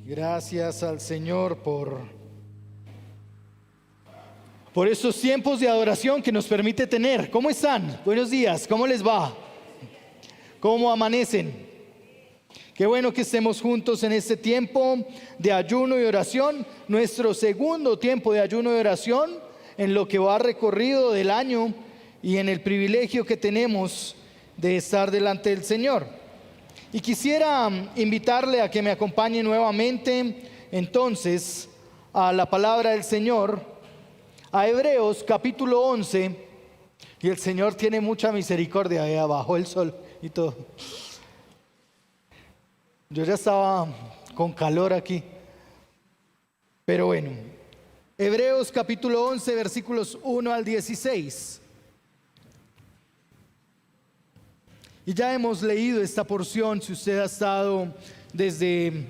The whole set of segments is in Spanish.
Gracias al Señor por estos tiempos de adoración que nos permite tener. ¿Cómo están? Buenos días, ¿cómo les va? ¿Cómo amanecen? Qué bueno que estemos juntos en este tiempo de ayuno y oración, nuestro segundo tiempo de ayuno y oración en lo que va recorrido del año y en el privilegio que tenemos de estar delante del Señor. Y quisiera invitarle a que me acompañe nuevamente entonces a la palabra del Señor, a Hebreos capítulo 11, y el Señor tiene mucha misericordia. Ahí abajo el sol y todo. Yo ya estaba con calor aquí, pero bueno, Hebreos capítulo 11 versículos 1 al 16. Y ya hemos leído esta porción. Si usted ha estado desde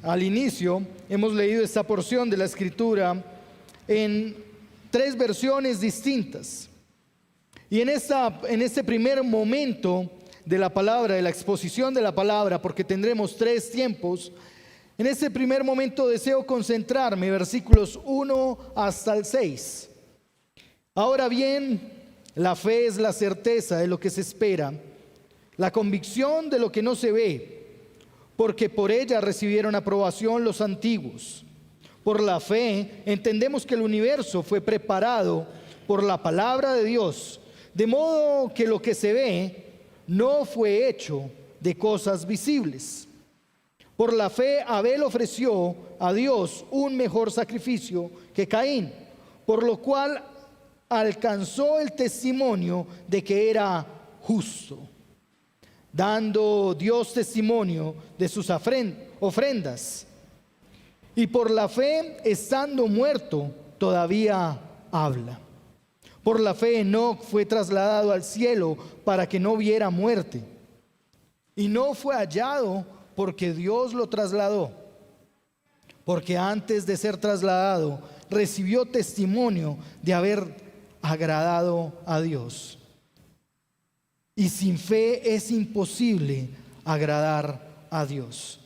al inicio, hemos leído esta porción de la Escritura en 3 versiones distintas. Y en este primer momento de la palabra, de la exposición de la palabra, porque tendremos 3 tiempos, en este primer momento deseo concentrarme versículos 1 hasta el 6. Ahora bien, la fe es la certeza de lo que se espera, la convicción de lo que no se ve, porque por ella recibieron aprobación los antiguos. Por la fe entendemos que el universo fue preparado por la palabra de Dios, de modo que lo que se ve no fue hecho de cosas visibles. Por la fe Abel ofreció a Dios un mejor sacrificio que Caín, por lo cual alcanzó el testimonio de que era justo, dando Dios testimonio de sus ofrendas. Y por la fe, estando muerto, todavía habla. Por la fe Enoc fue trasladado al cielo para que no viera muerte, y no fue hallado porque Dios lo trasladó, porque antes de ser trasladado recibió testimonio de haber agradado a Dios. Y sin fe es imposible agradar a Dios,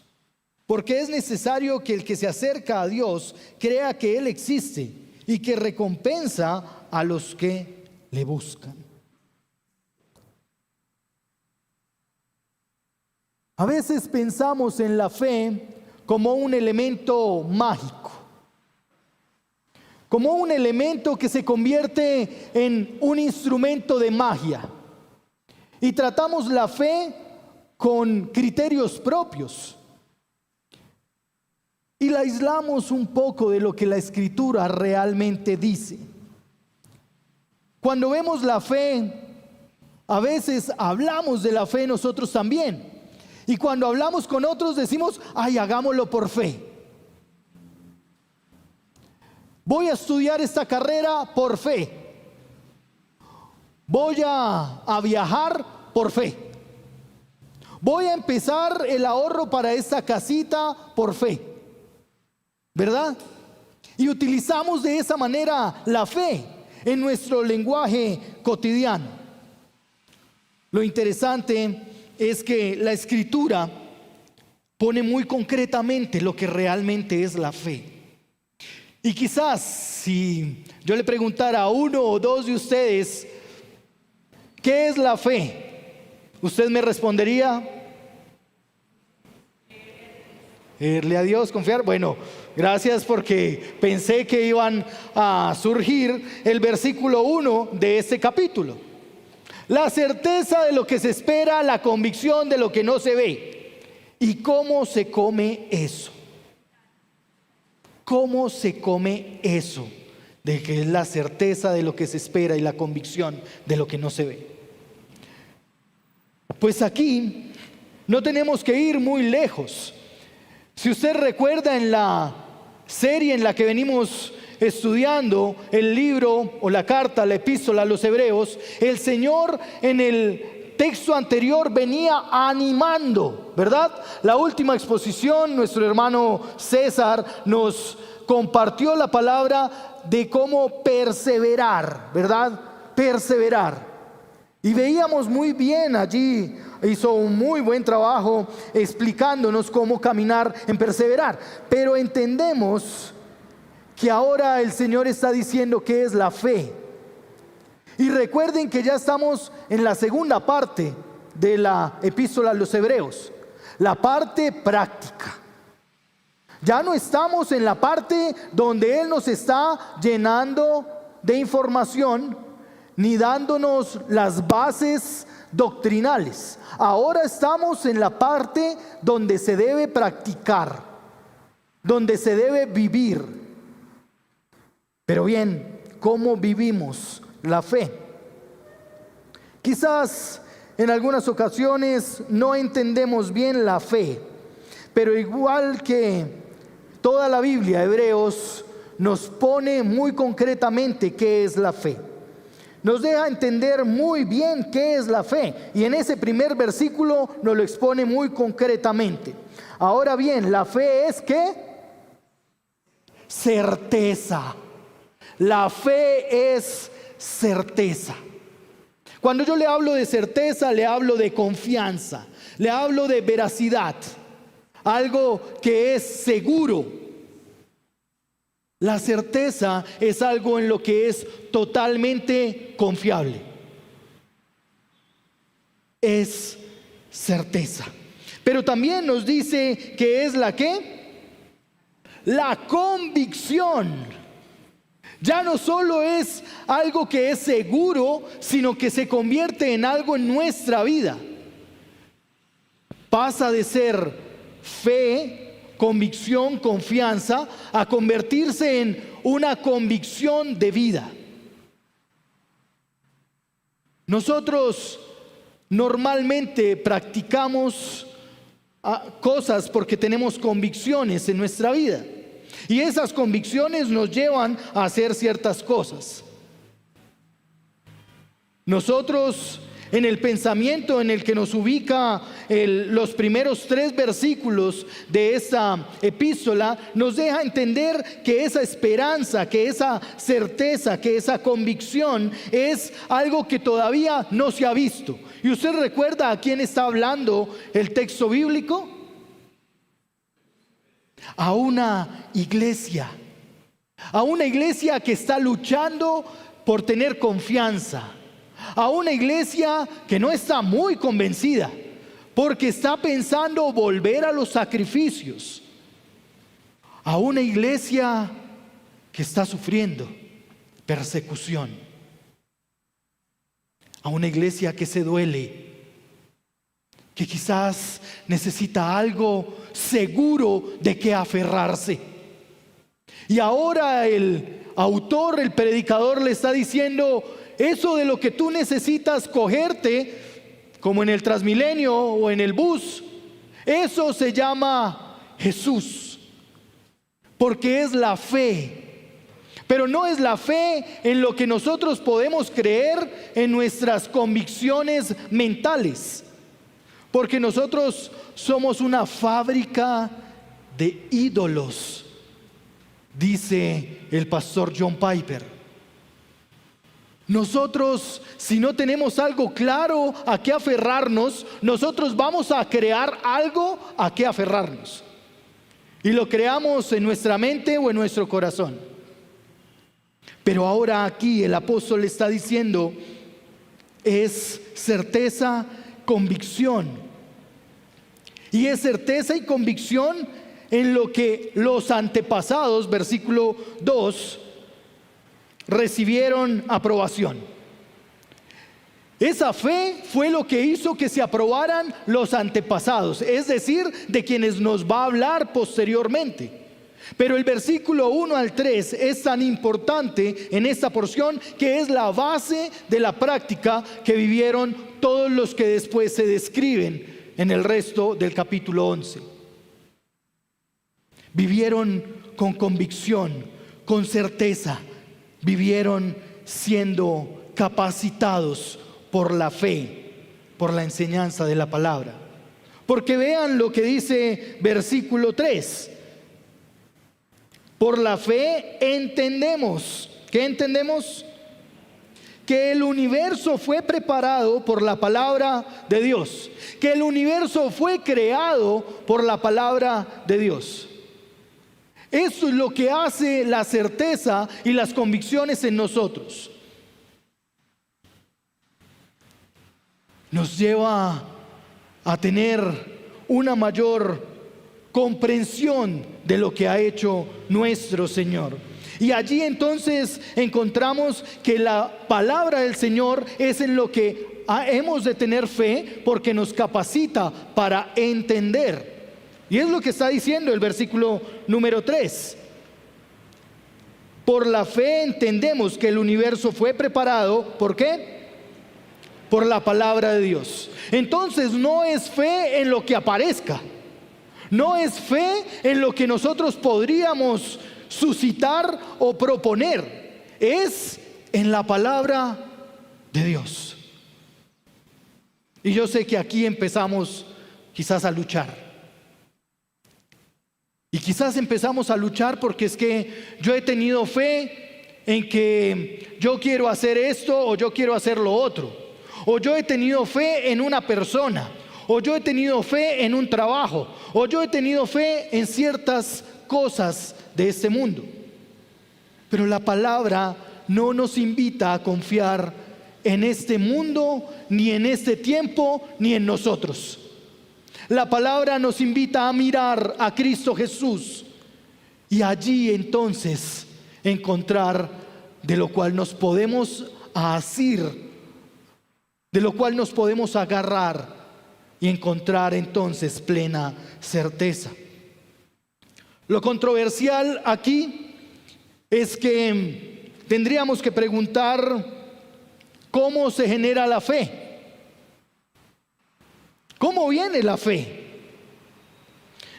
porque es necesario que el que se acerca a Dios crea que Él existe y que recompensa a los que le buscan. A veces pensamos en la fe como un elemento mágico, como un elemento que se convierte en un instrumento de magia. Y tratamos la fe con criterios propios y la aislamos un poco de lo que la Escritura realmente dice. Cuando vemos la fe, a veces hablamos de la fe nosotros también. Y cuando hablamos con otros decimos, ay, hagámoslo por fe. Voy a estudiar esta carrera por fe. Voy a viajar por fe. Voy a empezar el ahorro para esta casita por fe, ¿verdad? Y utilizamos de esa manera la fe en nuestro lenguaje cotidiano. Lo interesante es que la Escritura pone muy concretamente lo que realmente es la fe. Y quizás si yo le preguntara a uno o dos de ustedes, ¿qué es la fe?, ¿usted me respondería? Creerle a Dios, confiar. Bueno, gracias, porque pensé que iban a surgir el versículo 1 de este capítulo. La certeza de lo que se espera, la convicción de lo que no se ve. ¿Y cómo se come eso? ¿Cómo se come eso? De que es la certeza de lo que se espera y la convicción de lo que no se ve. Pues aquí no tenemos que ir muy lejos. Si usted recuerda en la serie en la que venimos estudiando el libro o la carta, la epístola a los Hebreos, el Señor en el texto anterior venía animando, ¿verdad? La última exposición, nuestro hermano César nos compartió la palabra de cómo perseverar, ¿verdad? Perseverar. Y veíamos muy bien allí hizo un muy buen trabajo explicándonos cómo caminar en perseverar. Pero entendemos que ahora el Señor está diciendo qué es la fe. Y recuerden que ya estamos en la segunda parte de la epístola a los Hebreos, la parte práctica. Ya no estamos en la parte donde Él nos está llenando de información ni dándonos las bases doctrinales. Ahora estamos en la parte donde se debe practicar, donde se debe vivir. Pero bien, ¿cómo vivimos la fe? Quizás en algunas ocasiones no entendemos bien la fe, pero igual que toda la Biblia, Hebreos nos pone muy concretamente qué es la fe. Nos deja entender muy bien qué es la fe, y en ese primer versículo nos lo expone muy concretamente. Ahora bien, la fe es ¿qué? Certeza. La fe es certeza. Cuando yo le hablo de certeza, le hablo de confianza, le hablo de veracidad, algo que es seguro. La certeza es algo en lo que es totalmente confiable. Es certeza. Pero también nos dice que es la ¿qué? La convicción. Ya no solo es algo que es seguro, sino que se convierte en algo en nuestra vida. Pasa de ser fe, convicción, confianza, a convertirse en una convicción de vida. Nosotros normalmente practicamos cosas porque tenemos convicciones en nuestra vida. Y esas convicciones nos llevan a hacer ciertas cosas. Nosotros, en el pensamiento en el que nos ubica los primeros 3 versículos de esta epístola, nos deja entender que esa esperanza, que esa certeza, que esa convicción es algo que todavía no se ha visto. ¿Y usted recuerda a quién está hablando el texto bíblico? A una iglesia que está luchando por tener confianza, a una iglesia que no está muy convencida porque está pensando volver a los sacrificios, a una iglesia que está sufriendo persecución, a una iglesia que se duele, que quizás necesita algo seguro de que aferrarse. Y ahora el autor, el predicador le está diciendo, eso de lo que tú necesitas cogerte, como en el Transmilenio o en el bus, eso se llama Jesús, porque es la fe. Pero no es la fe en lo que nosotros podemos creer en nuestras convicciones mentales, porque nosotros somos una fábrica de ídolos, dice el pastor John Piper. Nosotros, si no tenemos algo claro a qué aferrarnos, nosotros vamos a crear algo a qué aferrarnos. Y lo creamos en nuestra mente o en nuestro corazón. Pero ahora aquí el apóstol está diciendo, es certeza, convicción. Y es certeza y convicción en lo que los antepasados, versículo 2, recibieron aprobación. Esa fe fue lo que hizo que se aprobaran los antepasados, es decir, de quienes nos va a hablar posteriormente. Pero el versículo 1 al 3 es tan importante en esta porción que es la base de la práctica que vivieron todos los que después se describen en el resto del capítulo 11. Vivieron con convicción, con certeza, vivieron siendo capacitados por la fe, por la enseñanza de la palabra. Porque vean lo que dice versículo 3. Por la fe entendemos. ¿Qué entendemos? que el universo fue preparado por la palabra de Dios, que el universo fue creado por la palabra de Dios. Eso es lo que hace la certeza y las convicciones en nosotros. Nos lleva a tener una mayor comprensión de lo que ha hecho nuestro Señor. Y allí entonces encontramos que la palabra del Señor es en lo que hemos de tener fe, porque nos capacita para entender. Y es lo que está diciendo el versículo número 3. Por la fe entendemos que el universo fue preparado, ¿por qué? Por la palabra de Dios. Entonces no es fe en lo que aparezca, no es fe en lo que nosotros podríamos suscitar o proponer, es en la palabra de Dios. Y yo sé que aquí empezamos quizás a luchar. Y quizás empezamos a luchar porque es que yo he tenido fe en que yo quiero hacer esto o yo quiero hacer lo otro. O yo he tenido fe en una persona, o yo he tenido fe en un trabajo, o yo he tenido fe en ciertas cosas de este mundo. Pero la palabra no nos invita a confiar en este mundo, ni en este tiempo, ni en nosotros. La palabra nos invita a mirar a Cristo Jesús y allí entonces encontrar de lo cual nos podemos asir, de lo cual nos podemos agarrar y encontrar entonces plena certeza. Lo controversial aquí es que tendríamos que preguntar cómo se genera la fe. ¿Cómo viene la fe?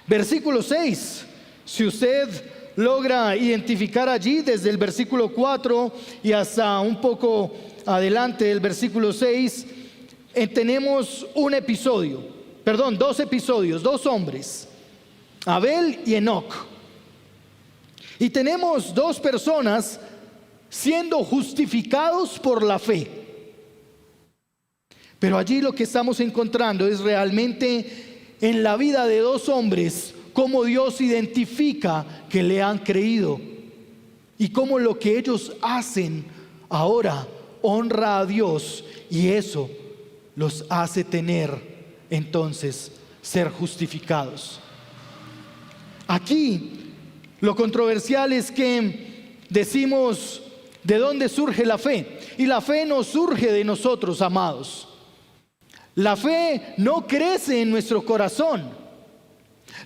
Versículo 6, si usted logra identificar allí desde el versículo 4 y hasta un poco adelante del versículo 6, tenemos dos episodios, dos hombres, Abel y Enoc. Y tenemos dos personas siendo justificados por la fe. Pero allí lo que estamos encontrando es realmente en la vida de dos hombres cómo Dios identifica que le han creído y cómo lo que ellos hacen ahora honra a Dios, y eso los hace tener entonces ser justificados. Aquí lo controversial es que decimos ¿de dónde surge la fe? Y la fe no surge de nosotros, amados. La fe no crece en nuestro corazón.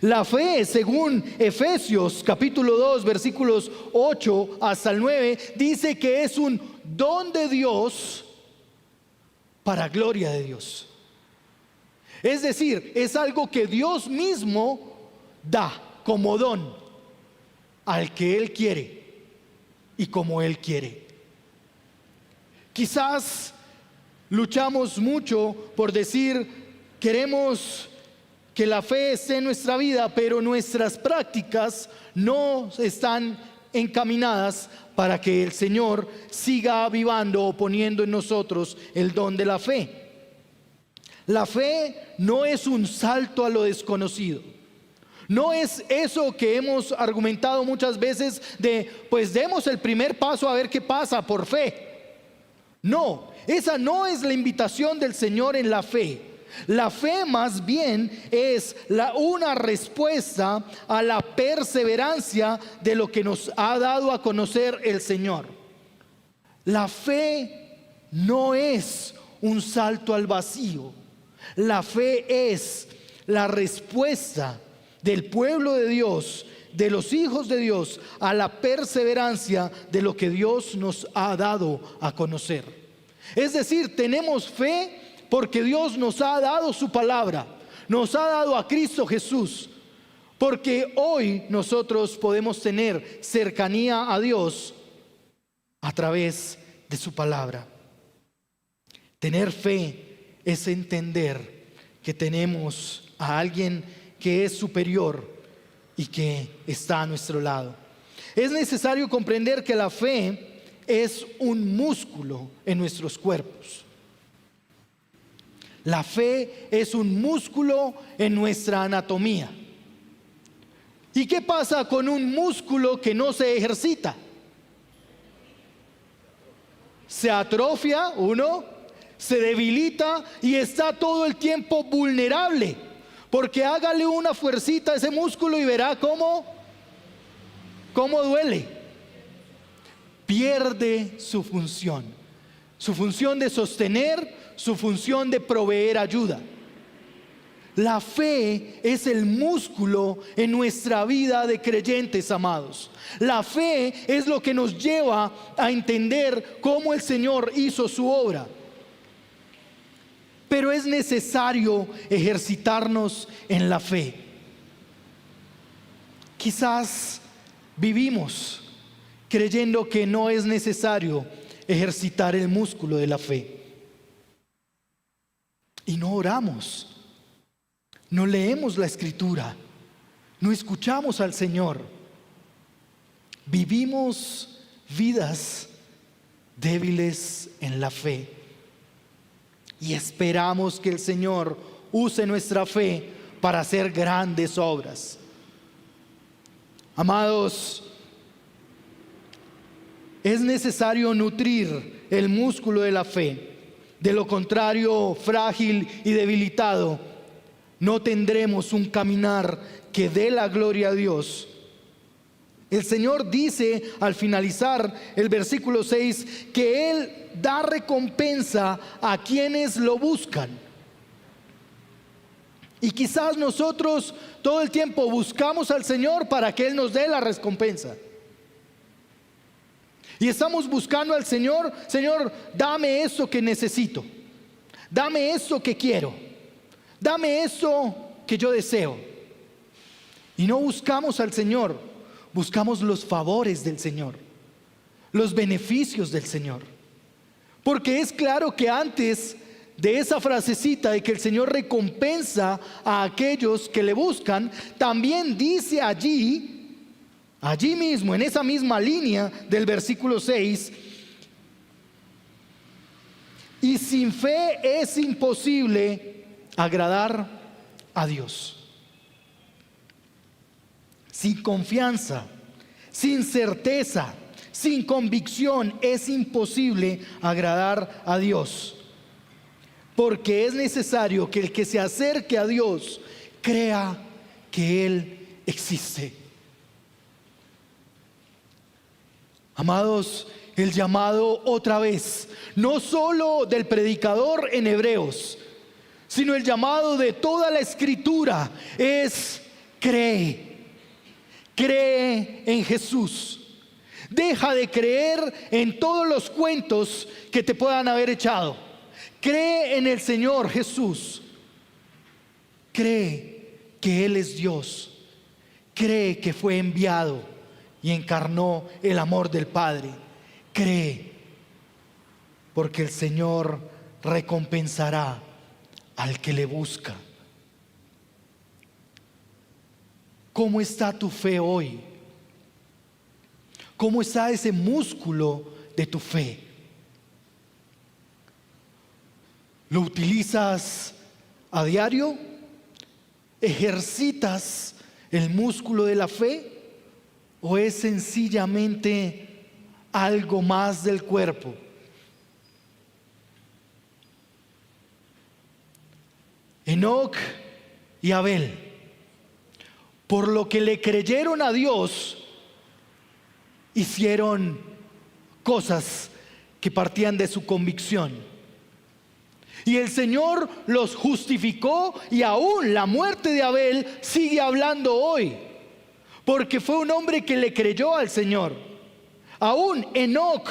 La fe, según Efesios capítulo 2 versículos 8 hasta el 9, dice que es un don de Dios para gloria de Dios. Es decir, es algo que Dios mismo da como don al que Él quiere y como Él quiere. Quizás luchamos mucho por decir, queremos que la fe esté en nuestra vida, pero nuestras prácticas no están encaminadas para que el Señor siga avivando o poniendo en nosotros el don de la fe. La fe no es un salto a lo desconocido. No es eso que hemos argumentado muchas veces de, pues demos el primer paso a ver qué pasa por fe. No, esa no es la invitación del Señor en la fe. La fe más bien es una respuesta a la perseverancia de lo que nos ha dado a conocer el Señor. La fe no es un salto al vacío. La fe es la respuesta del pueblo de Dios, de los hijos de Dios, a la perseverancia de lo que Dios nos ha dado a conocer. Es decir, tenemos fe porque Dios nos ha dado su palabra, nos ha dado a Cristo Jesús, porque hoy nosotros podemos tener cercanía a Dios a través de su palabra. Tener fe es entender que tenemos a alguien que es superior y que está a nuestro lado. Es necesario comprender que la fe es un músculo en nuestros cuerpos. La fe es un músculo en nuestra anatomía. ¿Y qué pasa con un músculo que no se ejercita? Se atrofia, se debilita y está todo el tiempo vulnerable. Porque hágale una fuercita a ese músculo y verá cómo duele. Pierde su función de sostener, su función de proveer ayuda. La fe es el músculo en nuestra vida de creyentes, amados. La fe es lo que nos lleva a entender cómo el Señor hizo su obra. Pero es necesario ejercitarnos en la fe. Quizás vivimos creyendo que no es necesario ejercitar el músculo de la fe. Y no oramos, no leemos la Escritura, no escuchamos al Señor. Vivimos vidas débiles en la fe. Y esperamos que el Señor use nuestra fe para hacer grandes obras. Amados, es necesario nutrir el músculo de la fe. De lo contrario, frágil y debilitado, no tendremos un caminar que dé la gloria a Dios. El Señor dice al finalizar el versículo 6 que Él da recompensa a quienes lo buscan. Y quizás nosotros todo el tiempo buscamos al Señor para que Él nos dé la recompensa. Y estamos buscando al Señor: Señor, dame eso que necesito, dame eso que quiero, dame eso que yo deseo. Y no buscamos al Señor, buscamos los favores del Señor, los beneficios del Señor. Porque es claro que antes de esa frasecita de que el Señor recompensa a aquellos que le buscan, también dice allí mismo, en esa misma línea del versículo 6, y sin fe es imposible agradar a Dios. Sin confianza, sin certeza, sin convicción es imposible agradar a Dios. Porque es necesario que el que se acerque a Dios crea que Él existe. Amados, el llamado otra vez, no solo del predicador en Hebreos, sino el llamado de toda la Escritura es: cree en Jesús. Deja de creer en todos los cuentos que te puedan haber echado. Cree en el Señor Jesús. Cree que Él es Dios. Cree que fue enviado y encarnó el amor del Padre. Cree, porque el Señor recompensará al que le busca. ¿Cómo está tu fe hoy? ¿Cómo está ese músculo de tu fe? ¿Lo utilizas a diario? ¿Ejercitas el músculo de la fe? ¿O es sencillamente algo más del cuerpo? Enoc y Abel, por lo que le creyeron a Dios, hicieron cosas que partían de su convicción. Y el Señor los justificó, y aún la muerte de Abel sigue hablando hoy, porque fue un hombre que le creyó al Señor. Aún Enoc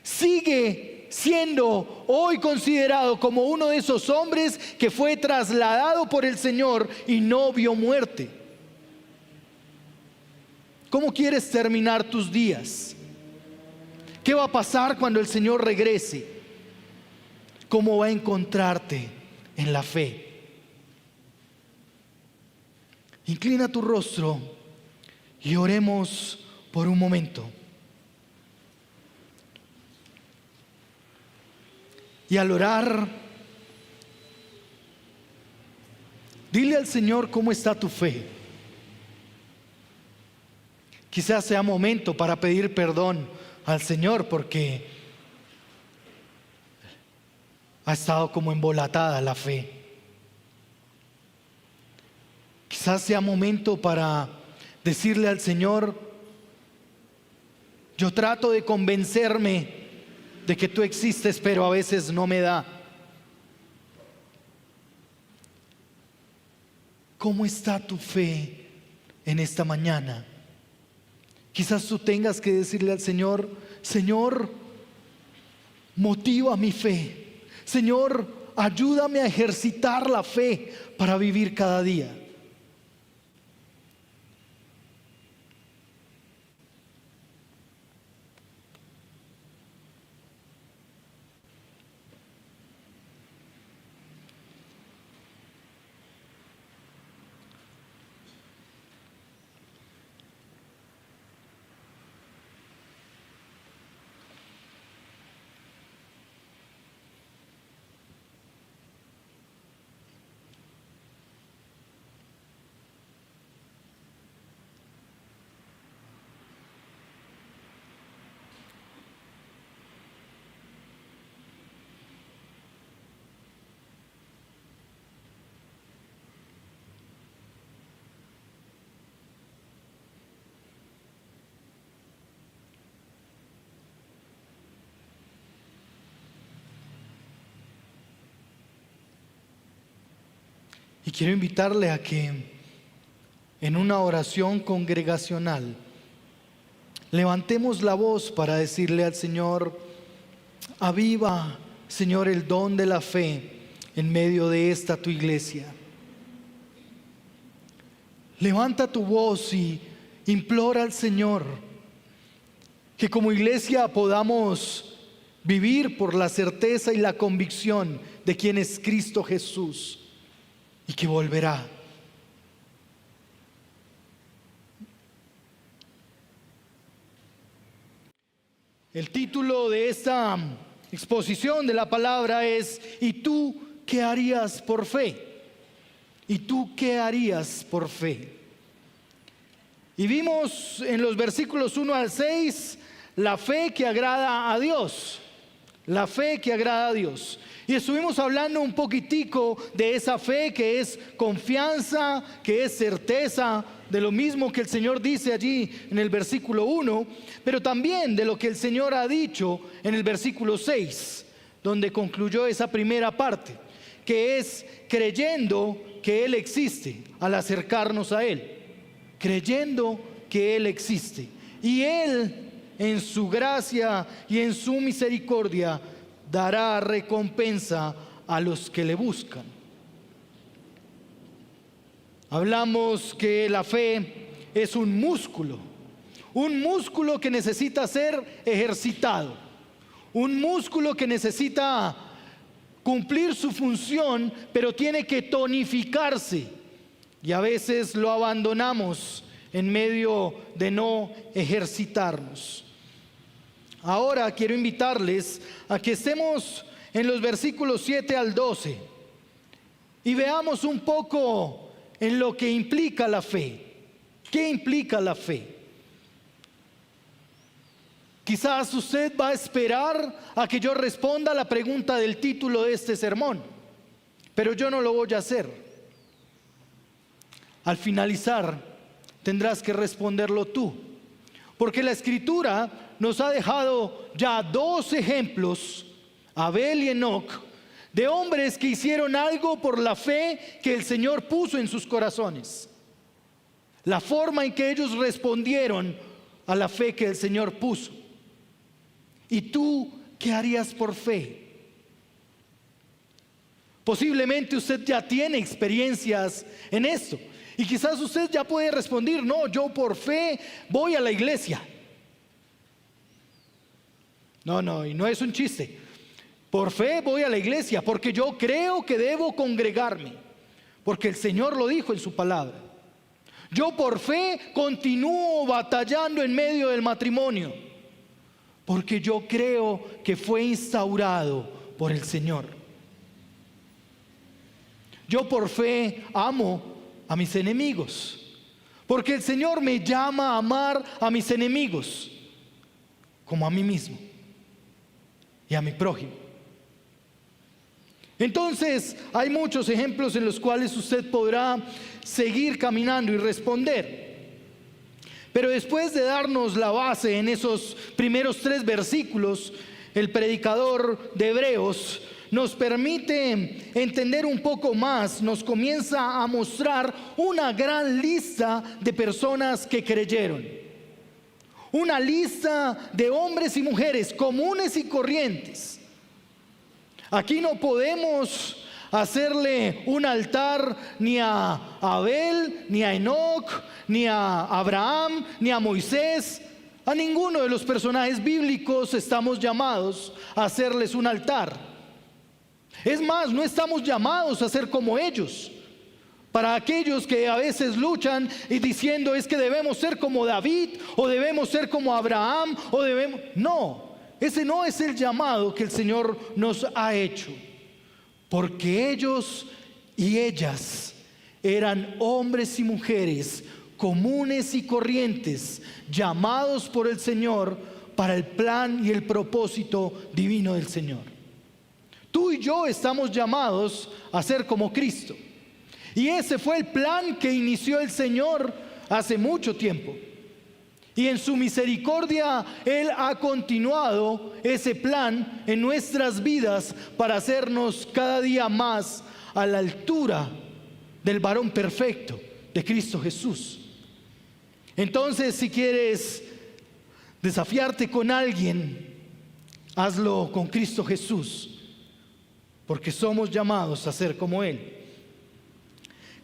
sigue siendo hoy considerado como uno de esos hombres que fue trasladado por el Señor y no vio muerte. ¿Cómo quieres terminar tus días? ¿Qué va a pasar cuando el Señor regrese? ¿Cómo va a encontrarte en la fe? Inclina tu rostro y oremos por un momento. Y al orar, dile al Señor cómo está tu fe. Quizás sea momento para pedir perdón al Señor porque ha estado como embolatada la fe. Quizás sea momento para decirle al Señor: yo trato de convencerme de que tú existes, pero a veces no me da. ¿Cómo está tu fe en esta mañana? Quizás tú tengas que decirle al Señor: Señor, motiva mi fe. Señor, ayúdame a ejercitar la fe para vivir cada día. Y quiero invitarle a que en una oración congregacional levantemos la voz para decirle al Señor: aviva, Señor, el don de la fe en medio de esta tu iglesia. Levanta tu voz y implora al Señor que como iglesia podamos vivir por la certeza y la convicción de quién es Cristo Jesús y que volverá. El título de esta exposición de la palabra es: ¿y tú qué harías por fe? ¿Y tú qué harías por fe? Y vimos en los versículos 1 al 6 la fe que agrada a Dios. La fe que agrada a Dios. Y estuvimos hablando un poquitico de esa fe que es confianza, que es certeza, de lo mismo que el Señor dice allí en el versículo 1, pero también de lo que el Señor ha dicho en el versículo 6, donde concluyó esa primera parte, que es creyendo que Él existe al acercarnos a Él, creyendo que Él existe. Y Él, en su gracia y en su misericordia, dará recompensa a los que le buscan. Hablamos que la fe es un músculo que necesita ser ejercitado, un músculo que necesita cumplir su función, pero tiene que tonificarse, y a veces lo abandonamos en medio de no ejercitarnos. Ahora quiero invitarles a que estemos en los versículos 7 al 12 y veamos un poco en lo que implica la fe. ¿Qué implica la fe? Quizás usted va a esperar a que yo responda a la pregunta del título de este sermón, pero yo no lo voy a hacer. Al finalizar, tendrás que responderlo tú, porque la Escritura nos ha dejado ya 2 ejemplos, Abel y Enoc, de hombres que hicieron algo por la fe que el Señor puso en sus corazones. La forma en que ellos respondieron a la fe que el Señor puso. ¿Y tú qué harías por fe? Posiblemente usted ya tiene experiencias en esto. Y quizás usted ya puede responder: no, yo por fe voy a la iglesia. No, y no es un chiste. Por fe voy a la iglesia, porque yo creo que debo congregarme, porque el Señor lo dijo en su palabra. Yo por fe continúo batallando en medio del matrimonio, porque yo creo que fue instaurado por el Señor. Yo por fe amo a mis enemigos, porque el Señor me llama a amar a mis enemigos como a mí mismo y a mi prójimo. Entonces, hay muchos ejemplos en los cuales usted podrá seguir caminando y responder. Pero después de darnos la base en esos primeros 3 versículos, el predicador de Hebreos nos permite entender un poco más, nos comienza a mostrar una gran lista de personas que creyeron. Una lista de hombres y mujeres comunes y corrientes. Aquí no podemos hacerle un altar ni a Abel, ni a Enoc, ni a Abraham, ni a Moisés. A ninguno de los personajes bíblicos estamos llamados a hacerles un altar. Es más, no estamos llamados a ser como ellos. Para aquellos que a veces luchan y diciendo es que debemos ser como David, o debemos ser como Abraham, o debemos... No, ese no es el llamado que el Señor nos ha hecho. Porque ellos y ellas eran hombres y mujeres comunes y corrientes, llamados por el Señor para el plan y el propósito divino del Señor. Tú y yo estamos llamados a ser como Cristo. Y ese fue el plan que inició el Señor hace mucho tiempo. Y en su misericordia Él ha continuado ese plan en nuestras vidas para hacernos cada día más a la altura del varón perfecto de Cristo Jesús. Entonces, si quieres desafiarte con alguien, hazlo con Cristo Jesús, porque somos llamados a ser como Él.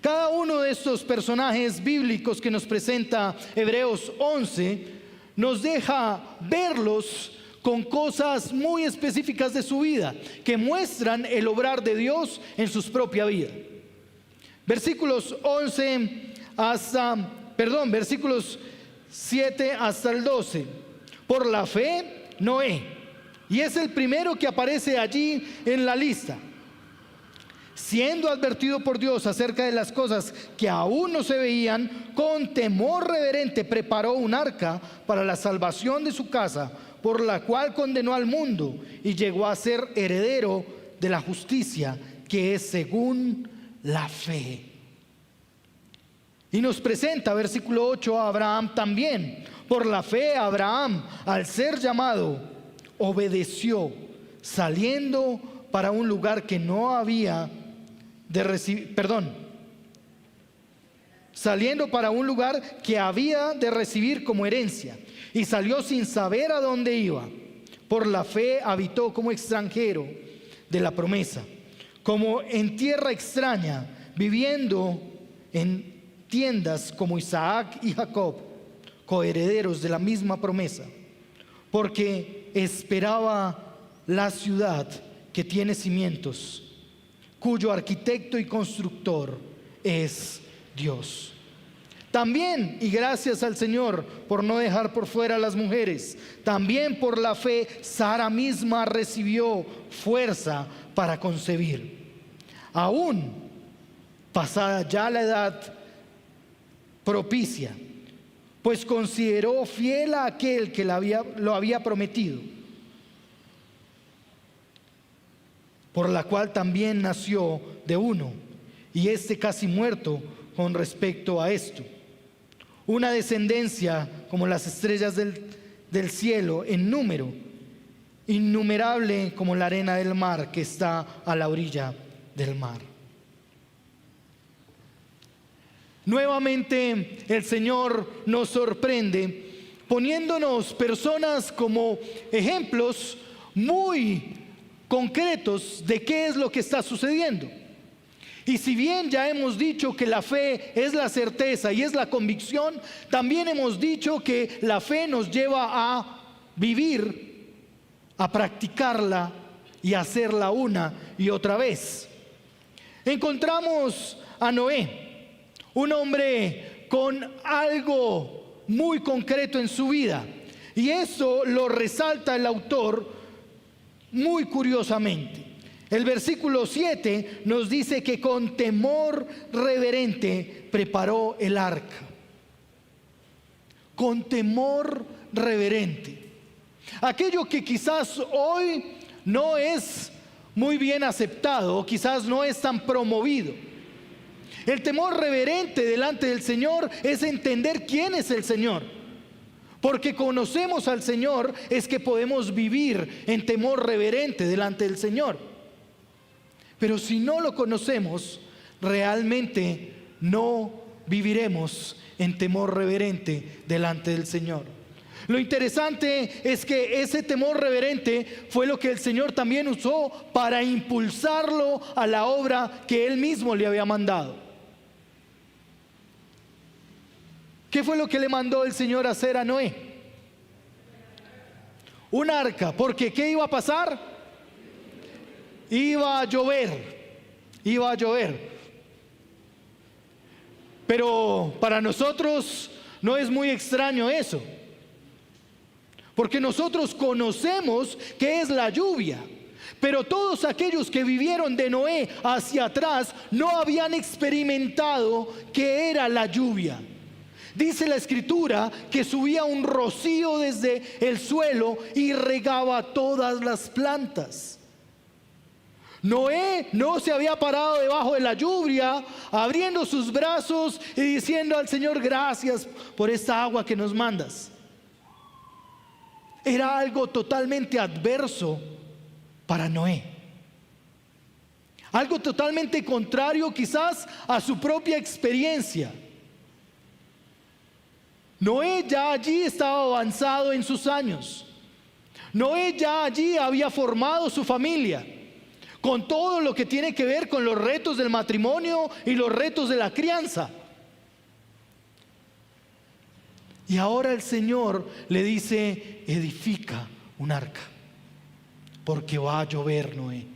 Cada uno de estos personajes bíblicos que nos presenta Hebreos 11 nos deja verlos con cosas muy específicas de su vida que muestran el obrar de Dios en su propia vida. Versículos 7 hasta el 12. Por la fe, Noé, y es el primero que aparece allí en la lista. Siendo advertido por Dios acerca de las cosas que aún no se veían, con temor reverente preparó un arca para la salvación de su casa, por la cual condenó al mundo y llegó a ser heredero de la justicia, que es según la fe. Y nos presenta, versículo 8, a Abraham también. Por la fe, Abraham, al ser llamado, obedeció, saliendo para un lugar que no había de recibir, saliendo para un lugar que había de recibir como herencia, y salió sin saber a dónde iba. Por la fe habitó como extranjero de la promesa, como en tierra extraña, viviendo en tiendas como Isaac y Jacob, coherederos de la misma promesa, porque esperaba la ciudad que tiene cimientos, cuyo arquitecto y constructor es Dios. También, y gracias al Señor por no dejar por fuera a las mujeres, también por la fe Sara misma recibió fuerza para concebir, aún pasada ya la edad propicia, pues consideró fiel a aquel que lo había prometido, por la cual también nació de uno, y este casi muerto con respecto a esto, una descendencia como las estrellas del cielo en número, innumerable como la arena del mar que está a la orilla del mar. Nuevamente el Señor nos sorprende poniéndonos personas como ejemplos muy concretos de qué es lo que está sucediendo. Y si bien ya hemos dicho que la fe es la certeza y es la convicción, también hemos dicho que la fe nos lleva a vivir, a practicarla y a hacerla una y otra vez. Encontramos a Noé, un hombre con algo muy concreto en su vida, y eso lo resalta el autor muy curiosamente. El versículo 7 nos dice que con temor reverente preparó el arca. Con temor reverente. Aquello que quizás hoy no es muy bien aceptado, o quizás no es tan promovido. El temor reverente delante del Señor es entender quién es el Señor. Porque conocemos al Señor es que podemos vivir en temor reverente delante del Señor. Pero si no lo conocemos, realmente no viviremos en temor reverente delante del Señor. Lo interesante es que ese temor reverente fue lo que el Señor también usó para impulsarlo a la obra que Él mismo le había mandado. ¿Qué fue lo que le mandó el Señor a hacer a Noé? Un arca, porque ¿qué iba a pasar? Iba a llover. Pero para nosotros no es muy extraño eso, porque nosotros conocemos qué es la lluvia. Pero todos aquellos que vivieron de Noé hacia atrás no habían experimentado qué era la lluvia. Dice la Escritura que subía un rocío desde el suelo y regaba todas las plantas. Noé no se había parado debajo de la lluvia, abriendo sus brazos y diciendo al Señor: gracias por esta agua que nos mandas. Era algo totalmente adverso para Noé. Algo totalmente contrario quizás a su propia experiencia. Noé ya allí estaba avanzado en sus años. Noé ya allí había formado su familia, con todo lo que tiene que ver con los retos del matrimonio y los retos de la crianza. Y ahora el Señor le dice: edifica un arca, porque va a llover, Noé.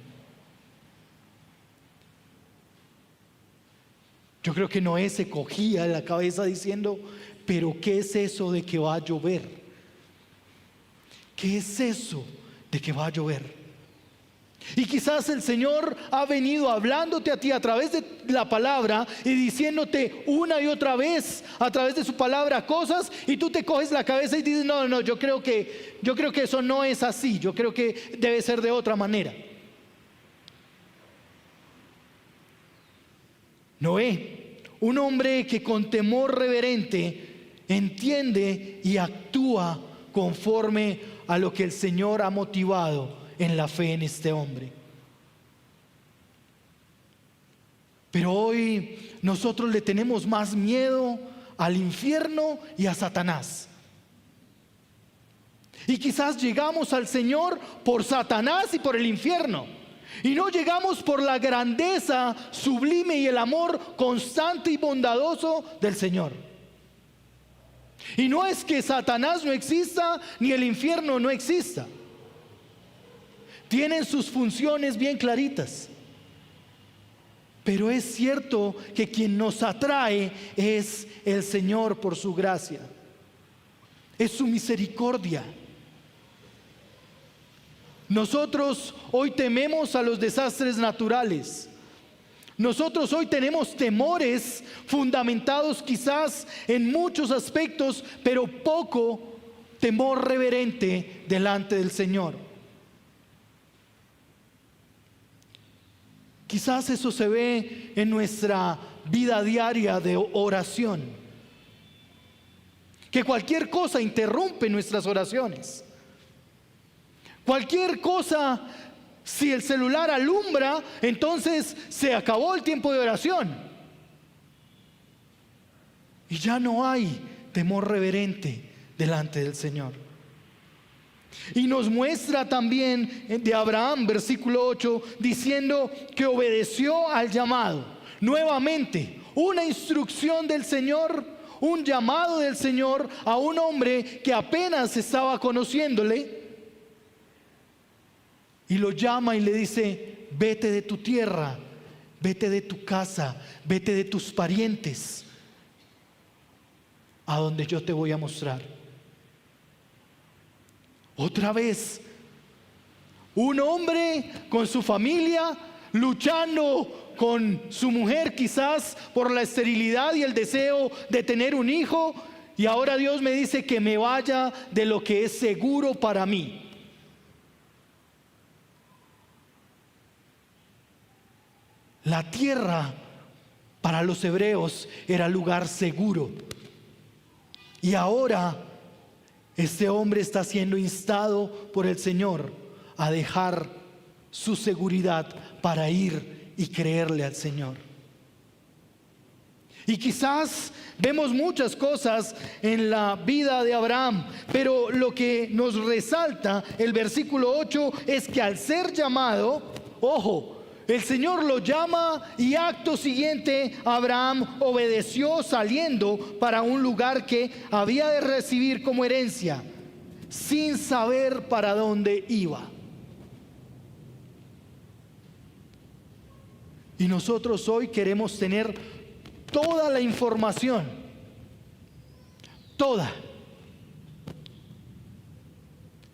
Yo creo que Noé se cogía la cabeza diciendo: pero ¿qué es eso de que va a llover? ¿Qué es eso de que va a llover? Y quizás el Señor ha venido hablándote a ti a través de la palabra y diciéndote una y otra vez a través de su palabra cosas, y tú te coges la cabeza y dices: no, yo creo que eso no es así, yo creo que debe ser de otra manera. Noé, un hombre que con temor reverente entiende y actúa conforme a lo que el Señor ha motivado en la fe en este hombre. Pero hoy nosotros le tenemos más miedo al infierno y a Satanás. Y quizás llegamos al Señor por Satanás y por el infierno, y no llegamos por la grandeza sublime y el amor constante y bondadoso del Señor. Y no es que Satanás no exista ni el infierno no exista. Tienen sus funciones bien claritas. Pero es cierto que quien nos atrae es el Señor por su gracia. Es su misericordia. Nosotros hoy tememos a los desastres naturales. Nosotros hoy tenemos temores fundamentados quizás en muchos aspectos, pero poco temor reverente delante del Señor. Quizás eso se ve en nuestra vida diaria de oración, que cualquier cosa interrumpe nuestras oraciones. Cualquier cosa, si el celular alumbra, entonces se acabó el tiempo de oración. Y ya no hay temor reverente delante del Señor. Y nos muestra también de Abraham, versículo 8, diciendo que obedeció al llamado. Nuevamente, una instrucción del Señor, un llamado del Señor a un hombre que apenas estaba conociéndole. Y lo llama y le dice: vete de tu tierra, vete de tu casa, vete de tus parientes, a donde yo te voy a mostrar. Otra vez Un hombre con su familia, luchando con su mujer quizás por la esterilidad y el deseo de tener un hijo, y ahora Dios me dice que me vaya de lo que es seguro para mí. La tierra para los hebreos era lugar seguro. Y ahora este hombre está siendo instado por el Señor a dejar su seguridad para ir y creerle al Señor. Y quizás vemos muchas cosas en la vida de Abraham, pero lo que nos resalta el versículo 8 es que al ser llamado, ojo, el Señor lo llama y acto siguiente Abraham obedeció saliendo para un lugar que había de recibir como herencia, sin saber para dónde iba. Y nosotros hoy queremos tener toda la información, toda.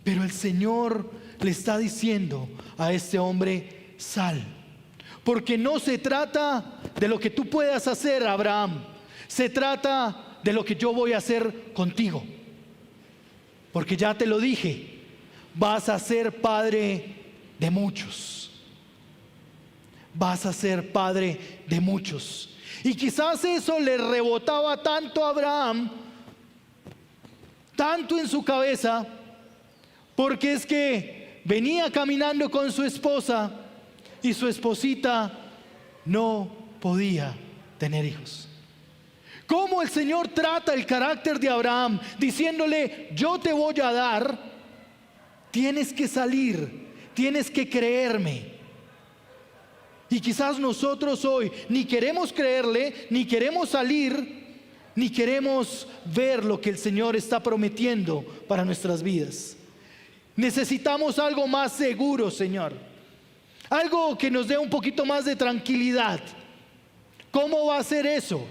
Pero el Señor le está diciendo a este hombre, sal. Porque no se trata de lo que tú puedas hacer, Abraham. Se trata de lo que yo voy a hacer contigo. Porque ya te lo dije, vas a ser padre de muchos. Vas a ser padre de muchos. Y quizás eso le rebotaba tanto a Abraham, tanto en su cabeza, porque es que venía caminando con su esposa y su esposita no podía tener hijos. ¿Cómo el Señor trata el carácter de Abraham diciéndole, yo te voy a dar, tienes que salir, tienes que creerme? Y quizás nosotros hoy ni queremos creerle, ni queremos salir, ni queremos ver lo que el Señor está prometiendo para nuestras vidas. Necesitamos algo más seguro, Señor. Algo que nos dé un poquito más de tranquilidad. ¿Cómo va a ser eso?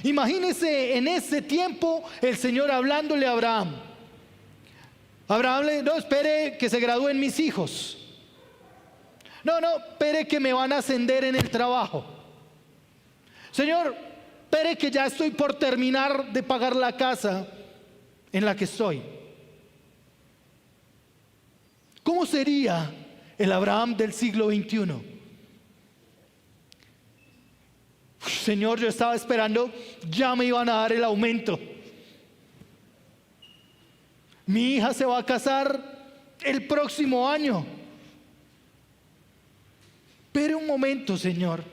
Imagínese en ese tiempo el Señor hablándole a Abraham. Abraham le dijo, no, espere que se gradúen mis hijos. No, espere que me van a ascender en el trabajo. Señor, espere que ya estoy por terminar de pagar la casa en la que estoy. ¿Cómo sería el Abraham del siglo XXI? Señor, yo estaba esperando, ya me iban a dar el aumento. Mi hija se va a casar el próximo año. Espere un momento, Señor.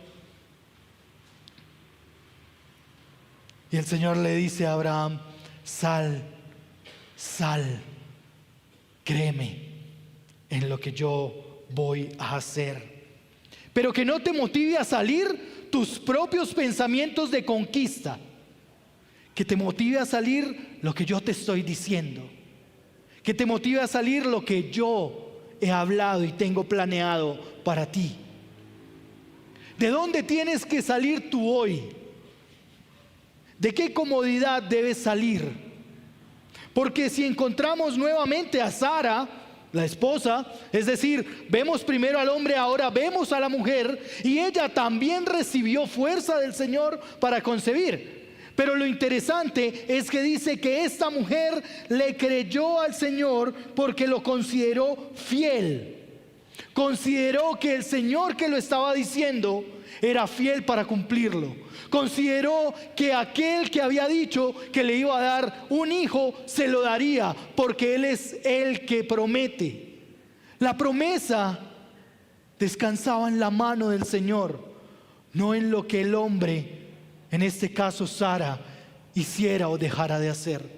Y el Señor le dice a Abraham, sal, créeme en lo que yo voy a hacer. Pero que no te motive a salir tus propios pensamientos de conquista. Que te motive a salir lo que yo te estoy diciendo. Que te motive a salir lo que yo he hablado y tengo planeado para ti. ¿De dónde tienes que salir tú hoy? ¿De qué comodidad debes salir? Porque si encontramos nuevamente a Sara, la esposa, es decir, vemos primero al hombre, ahora vemos a la mujer, y ella también recibió fuerza del Señor para concebir. Pero lo interesante es que dice que esta mujer le creyó al Señor porque lo consideró fiel. Consideró que el Señor que lo estaba diciendo era fiel para cumplirlo. Consideró que aquel que había dicho que le iba a dar un hijo, se lo daría, porque Él es el que promete. La promesa descansaba en la mano del Señor, no en lo que el hombre, en este caso Sara, hiciera o dejara de hacer.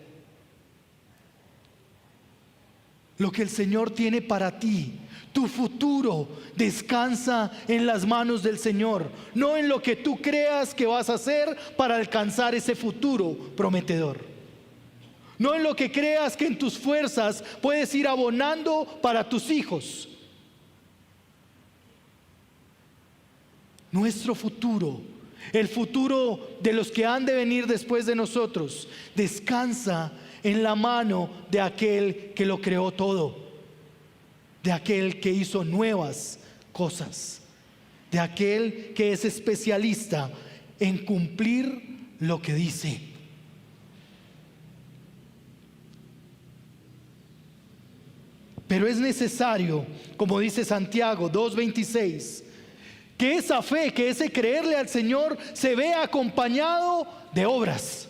Lo que el Señor tiene para ti, tu futuro, descansa en las manos del Señor, no en lo que tú creas que vas a hacer para alcanzar ese futuro prometedor. No en lo que creas que en tus fuerzas puedes ir abonando para tus hijos. Nuestro futuro, el futuro de los que han de venir después de nosotros, descansa en la mano de aquel que lo creó todo. de aquel que hizo nuevas cosas, de aquel que es especialista en cumplir lo que dice. Pero es necesario, como dice Santiago 2:26, que esa fe, que ese creerle al Señor se vea acompañado de obras.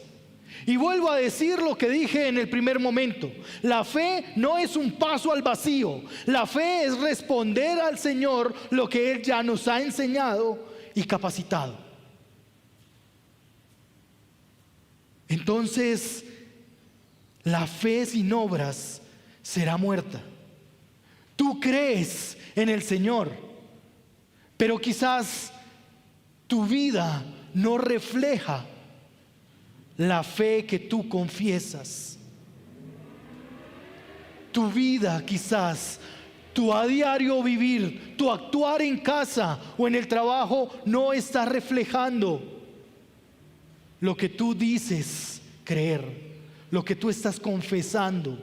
Y vuelvo a decir lo que dije en el primer momento: la fe no es un paso al vacío. La fe es responder al Señor lo que Él ya nos ha enseñado y capacitado. Entonces, la fe sin obras será muerta. Tú crees en el Señor, pero quizás tu vida no refleja la fe que tú confiesas. Tu vida, quizás tu a diario vivir, tu actuar en casa o en el trabajo no está reflejando lo que tú dices creer, lo que tú estás confesando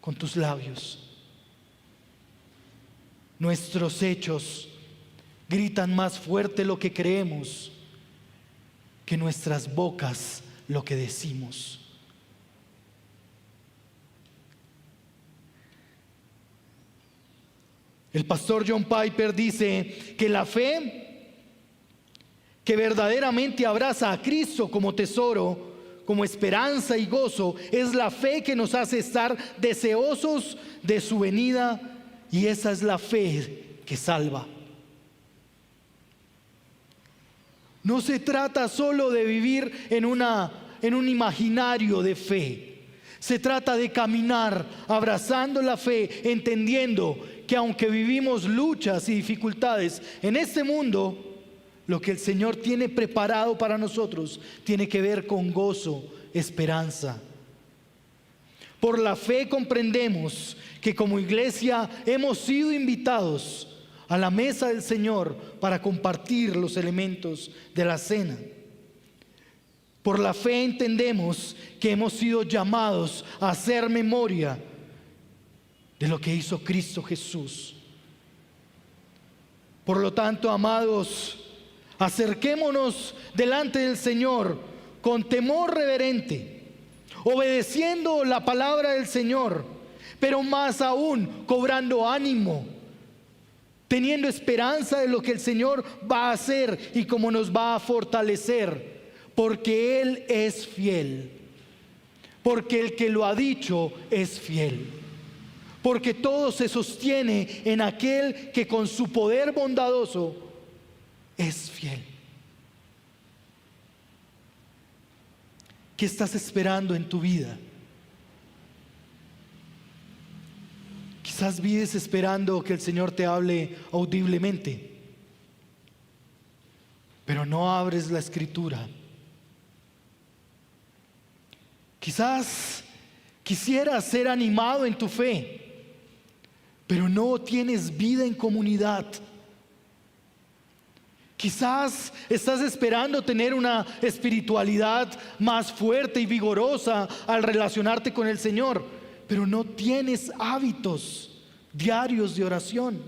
con tus labios. Nuestros hechos gritan más fuerte lo que creemos que nuestras bocas lo que decimos. El pastor John Piper dice que la fe que verdaderamente abraza a Cristo como tesoro, como esperanza y gozo, es la fe que nos hace estar deseosos de su venida, y esa es la fe que salva. No se trata solo de vivir en un imaginario de fe. Se trata de caminar abrazando la fe, entendiendo que aunque vivimos luchas y dificultades en este mundo, lo que el Señor tiene preparado para nosotros tiene que ver con gozo, esperanza. Por la fe comprendemos que como iglesia hemos sido invitados a la mesa del Señor para compartir los elementos de la cena. Por la fe entendemos que hemos sido llamados a hacer memoria de lo que hizo Cristo Jesús. Por lo tanto, amados, acerquémonos delante del Señor con temor reverente, obedeciendo la palabra del Señor, pero más aún cobrando ánimo, teniendo esperanza de lo que el Señor va a hacer y cómo nos va a fortalecer, porque Él es fiel, porque el que lo ha dicho es fiel, porque todo se sostiene en aquel que con su poder bondadoso es fiel. ¿Qué estás esperando en tu vida? Quizás vives esperando que el Señor te hable audiblemente, pero no abres la Escritura. Quizás quisieras ser animado en tu fe, pero no tienes vida en comunidad. Quizás estás esperando tener una espiritualidad más fuerte y vigorosa al relacionarte con el Señor, pero no tienes hábitos diarios de oración.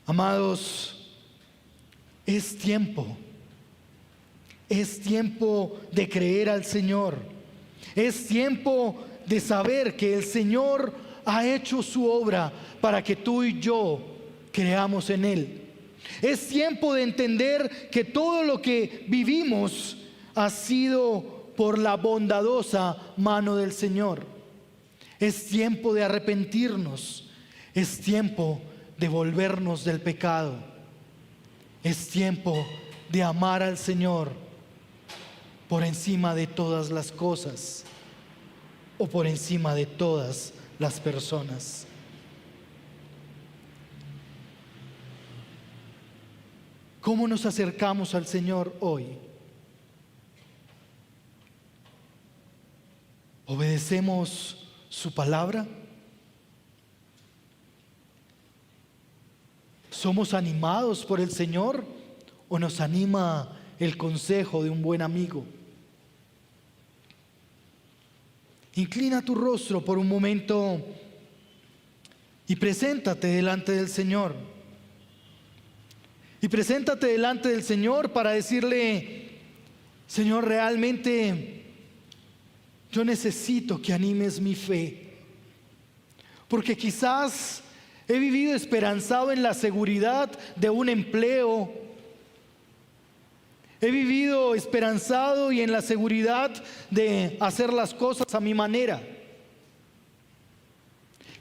Amados, es tiempo de creer al Señor. Es tiempo de saber que el Señor ha hecho su obra para que tú y yo creamos en Él. Es tiempo de entender que todo lo que vivimos ha sido por la bondadosa mano del Señor. Es tiempo de arrepentirnos. Es tiempo de volvernos del pecado. Es tiempo de amar al Señor por encima de todas las cosas o por encima de todas las personas. ¿Cómo nos acercamos al Señor hoy? ¿Obedecemos su palabra? ¿Somos animados por el Señor o nos anima el consejo de un buen amigo? Inclina tu rostro por un momento y preséntate delante del Señor. Y preséntate delante del Señor para decirle: Señor, realmente yo necesito que animes mi fe, porque quizás he vivido esperanzado en la seguridad de un empleo. He vivido esperanzado y en la seguridad de hacer las cosas a mi manera.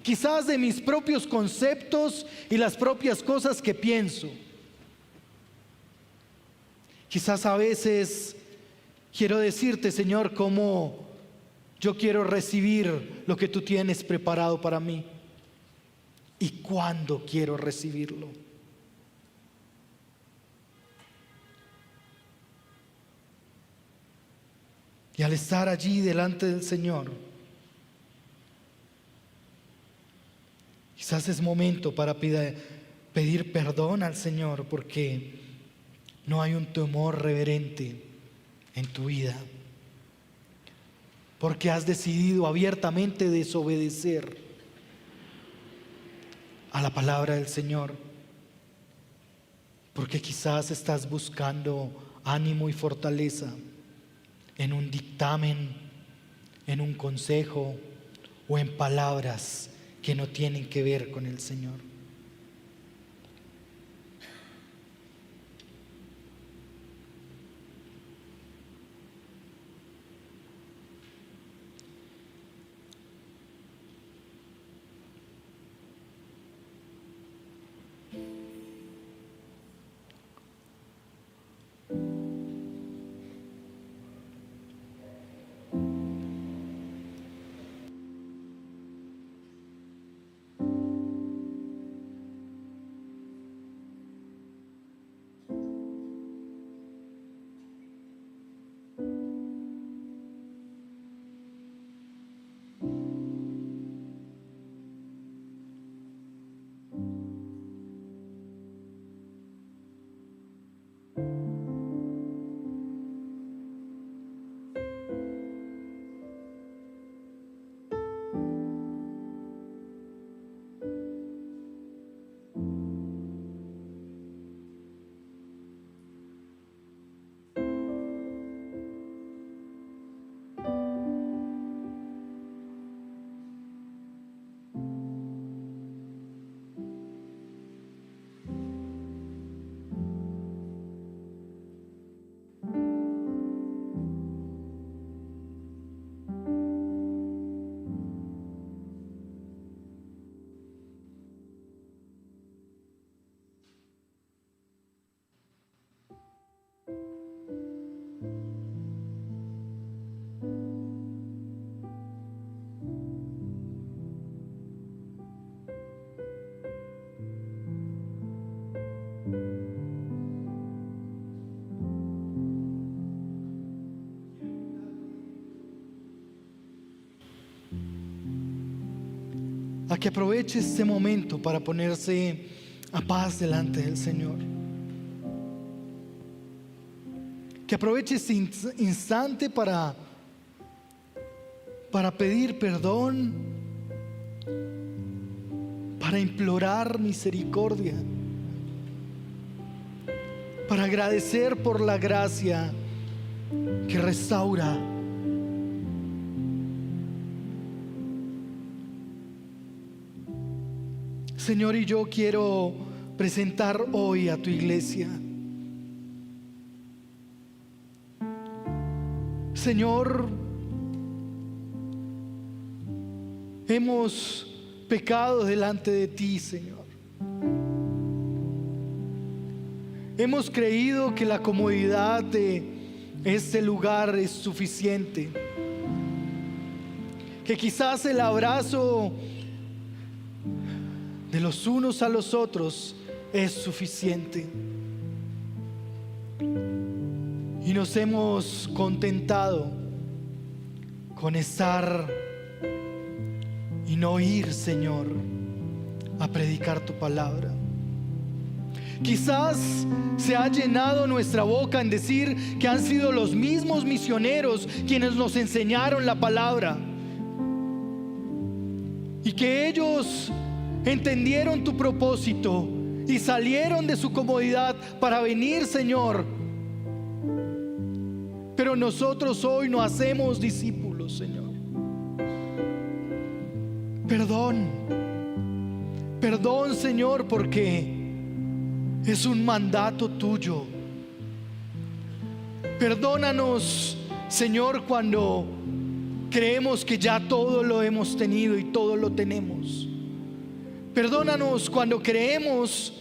Quizás de mis propios conceptos y las propias cosas que pienso. Quizás a veces quiero decirte, Señor, cómo yo quiero recibir lo que tú tienes preparado para mí y cuándo quiero recibirlo. Y al estar allí delante del Señor, quizás es momento para pedir perdón al Señor, porque no hay un temor reverente en tu vida, porque has decidido abiertamente desobedecer a la palabra del Señor, porque quizás estás buscando ánimo y fortaleza en un dictamen, en un consejo o en palabras que no tienen que ver con el Señor. A que aproveche este momento para ponerse a paz delante del Señor. Que aproveche este instante para pedir perdón, para implorar misericordia, para agradecer por la gracia que restaura. Señor, y yo quiero presentar hoy a tu iglesia. Señor, hemos pecado delante de ti, Señor. Hemos creído que la comodidad de este lugar es suficiente, que quizás el abrazo de los unos a los otros es suficiente. Y nos hemos contentado con estar y no ir, Señor, a predicar tu palabra. Quizás se ha llenado nuestra boca en decir que han sido los mismos misioneros quienes nos enseñaron la palabra, y que ellos entendieron tu propósito y salieron de su comodidad para venir, Señor. Pero nosotros hoy no hacemos discípulos, Señor. Perdón, Señor, porque es un mandato tuyo. Perdónanos, Señor, cuando creemos que ya todo lo hemos tenido y todo lo tenemos. Perdónanos cuando creemos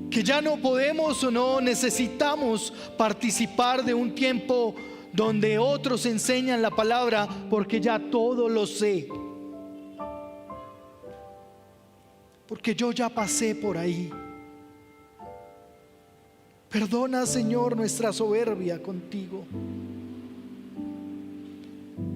que ya no podemos o no necesitamos participar de un tiempo donde otros enseñan la palabra, porque ya todo lo sé. Porque yo ya pasé por ahí. Perdona, Señor, nuestra soberbia contigo.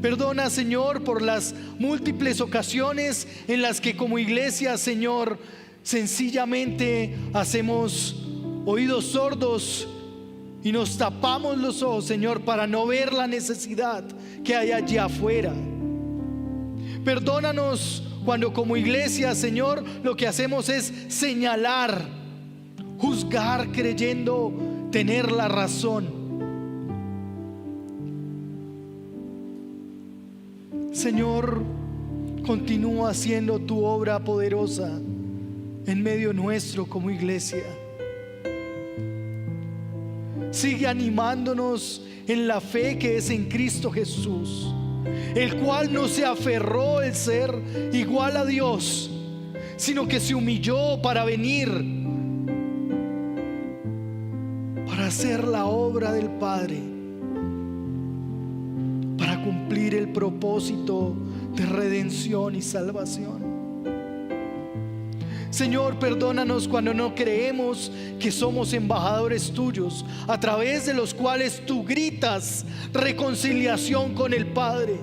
Perdona, Señor, por las múltiples ocasiones en las que como iglesia, Señor, sencillamente hacemos oídos sordos y nos tapamos los ojos, Señor, para no ver la necesidad que hay allí afuera. Perdónanos cuando como iglesia, Señor, lo que hacemos es señalar, juzgar creyendo tener la razón. Señor, continúa haciendo tu obra poderosa en medio nuestro como iglesia. Sigue animándonos en la fe que es en Cristo Jesús, el cual no se aferró el ser igual a Dios, sino que se humilló para venir, para hacer la obra del Padre, para cumplir el propósito de redención y salvación. Señor, perdónanos cuando no creemos que somos embajadores tuyos, a través de los cuales tú gritas reconciliación con el Padre.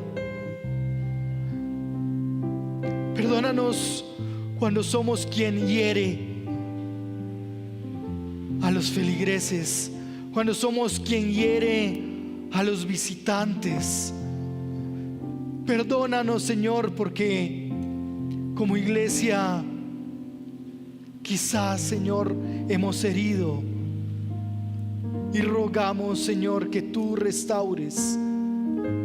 Perdónanos cuando somos quien hiere a los feligreses, cuando somos quien hiere a los visitantes. Perdónanos, Señor, porque como iglesia quizás, Señor, hemos herido, y rogamos, Señor, que tú restaures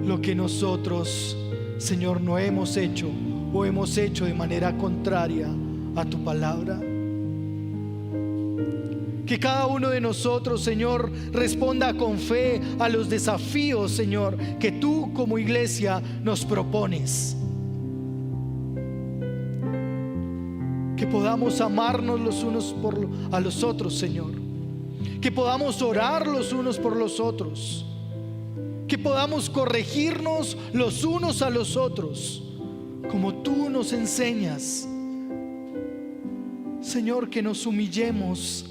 lo que nosotros, Señor, no hemos hecho o hemos hecho de manera contraria a tu palabra. Que cada uno de nosotros, Señor, responda con fe a los desafíos, Señor, que tú como iglesia nos propones. Que podamos amarnos los unos a los otros, Señor. Que podamos orar los unos por los otros. Que podamos corregirnos los unos a los otros, como tú nos enseñas. Señor, que nos humillemos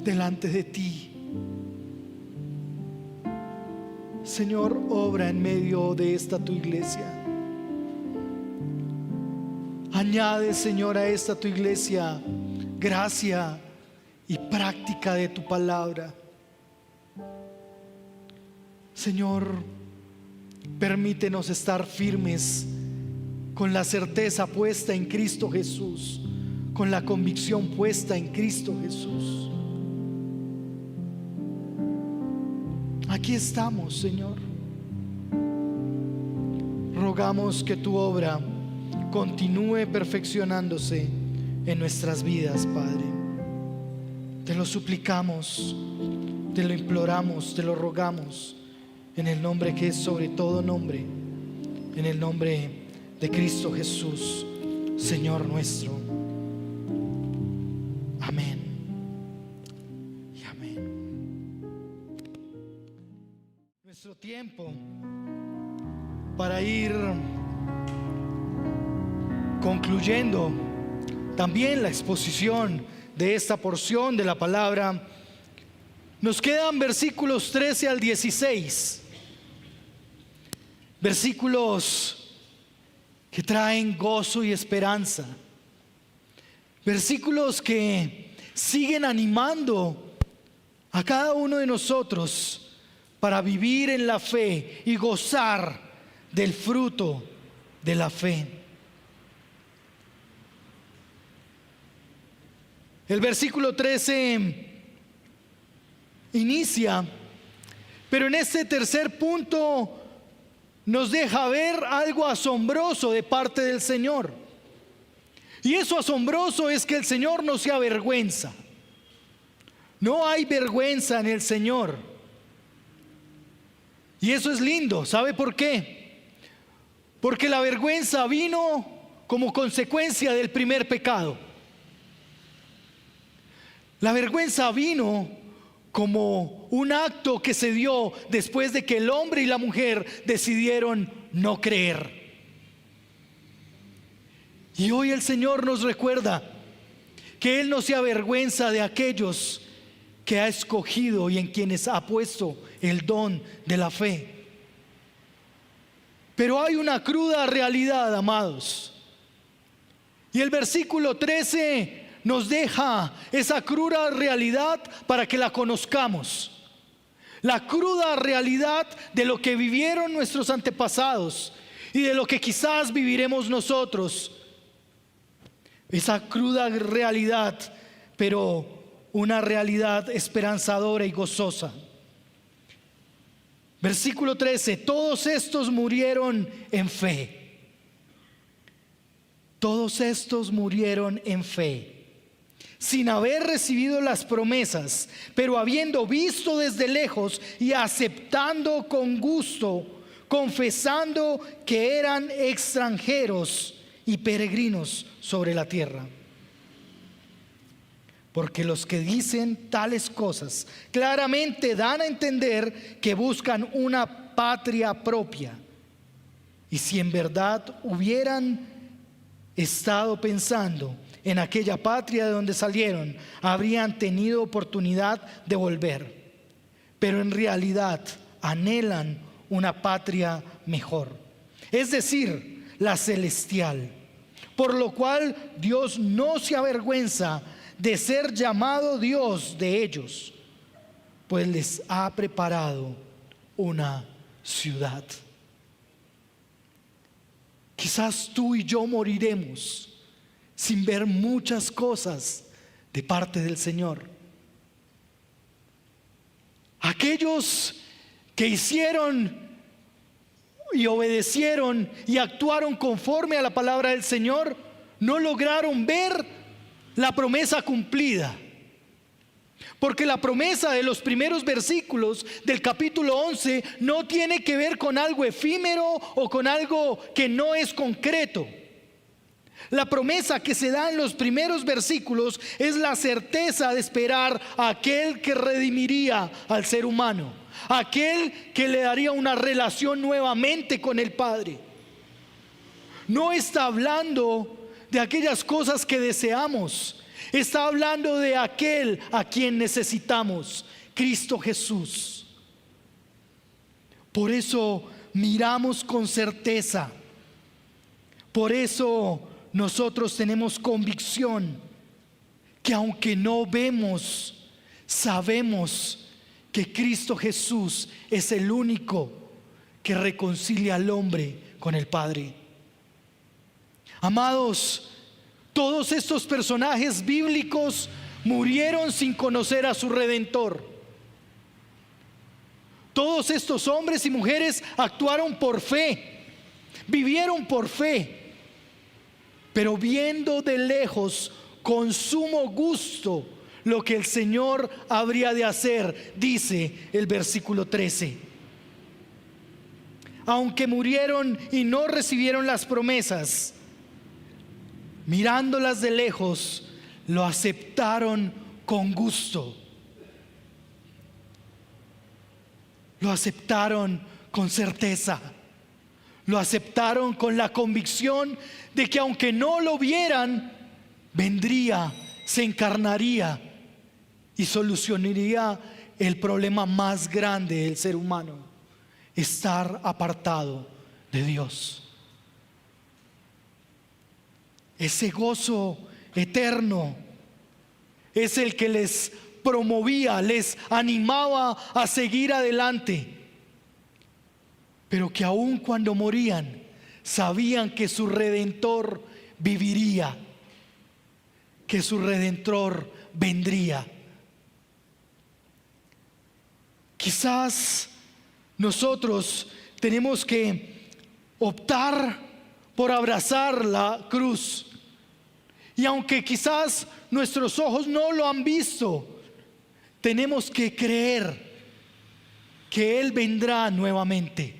delante de ti. Señor, obra en medio de esta tu iglesia. Añade, Señor, a esta tu iglesia gracia y práctica de tu palabra. Señor, permítenos estar firmes con la certeza puesta en Cristo Jesús, con la convicción puesta en Cristo Jesús. Aquí estamos, Señor. Rogamos que tu obra continúe perfeccionándose en nuestras vidas, Padre. Te lo suplicamos, te lo imploramos, te lo rogamos, en el nombre que es sobre todo nombre, en el nombre de Cristo Jesús, Señor nuestro. Amén y amén. Nuestro tiempo para ir concluyendo también la exposición de esta porción de la palabra, nos quedan versículos 13 al 16, versículos que traen gozo y esperanza, versículos que siguen animando a cada uno de nosotros para vivir en la fe y gozar del fruto de la fe. El versículo 13 inicia, pero en este tercer punto nos deja ver algo asombroso de parte del Señor. Y eso asombroso es que el Señor no se avergüenza. No hay vergüenza en el Señor. Y eso es lindo. ¿Sabe por qué? Porque la vergüenza vino como consecuencia del primer pecado. La vergüenza vino como un acto que se dio después de que el hombre y la mujer decidieron no creer. Y hoy el Señor nos recuerda que Él no se avergüenza de aquellos que ha escogido y en quienes ha puesto el don de la fe. Pero hay una cruda realidad, amados. Y el versículo 13 nos deja esa cruda realidad para que la conozcamos. La cruda realidad de lo que vivieron nuestros antepasados y de lo que quizás viviremos nosotros. Esa cruda realidad, pero una realidad esperanzadora y gozosa. Versículo 13: todos estos murieron en fe. Todos estos murieron en fe, sin haber recibido las promesas, pero habiendo visto desde lejos y aceptando con gusto, confesando que eran extranjeros y peregrinos sobre la tierra. Porque los que dicen tales cosas claramente dan a entender que buscan una patria propia. Y si en verdad hubieran estado pensando en aquella patria de donde salieron, habrían tenido oportunidad de volver. Pero en realidad anhelan una patria mejor, es decir, la celestial. Por lo cual Dios no se avergüenza de ser llamado Dios de ellos, pues les ha preparado una ciudad. Quizás tú y yo moriremos sin ver muchas cosas de parte del Señor. Aquellos que hicieron y obedecieron y actuaron conforme a la palabra del Señor no lograron ver la promesa cumplida. Porque la promesa de los primeros versículos del capítulo 11 no tiene que ver con algo efímero o con algo que no es concreto. La promesa que se da en los primeros versículos es la certeza de esperar a aquel que redimiría al ser humano, aquel que le daría una relación nuevamente con el Padre. No está hablando de aquellas cosas que deseamos, está hablando de aquel a quien necesitamos, Cristo Jesús. Por eso miramos con certeza, por eso nosotros tenemos convicción que aunque no vemos, sabemos que Cristo Jesús es el único que reconcilia al hombre con el Padre. Amados, todos estos personajes bíblicos murieron sin conocer a su Redentor. Todos estos hombres y mujeres actuaron por fe, vivieron por fe, pero viendo de lejos con sumo gusto lo que el Señor habría de hacer, dice el versículo 13. Aunque murieron y no recibieron las promesas, mirándolas de lejos, lo aceptaron con gusto. Lo aceptaron con certeza. Lo aceptaron con la convicción de que aunque no lo vieran, vendría, se encarnaría y solucionaría el problema más grande del ser humano: estar apartado de Dios. Ese gozo eterno es el que les promovía, les animaba a seguir adelante, pero que aun cuando morían sabían que su Redentor viviría, que su Redentor vendría. Quizás nosotros tenemos que optar por abrazar la cruz. Y aunque quizás nuestros ojos no lo han visto, tenemos que creer que Él vendrá nuevamente.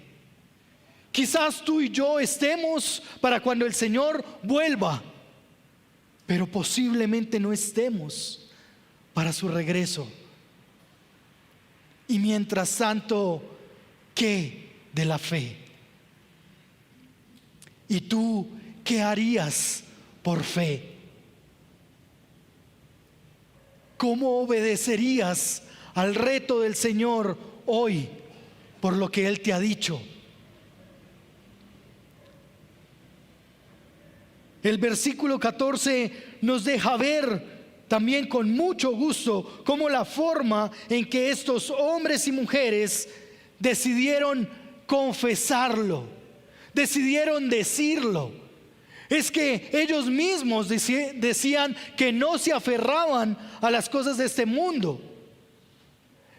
Quizás tú y yo estemos para cuando el Señor vuelva, pero posiblemente no estemos para su regreso. Y mientras tanto, ¿qué de la fe? ¿Y tú qué harías por fe? ¿Cómo obedecerías al reto del Señor hoy por lo que Él te ha dicho? El versículo 14 nos deja ver también con mucho gusto cómo la forma en que estos hombres y mujeres decidieron confesarlo, decidieron decirlo. Es que ellos mismos decían que no se aferraban a las cosas de este mundo.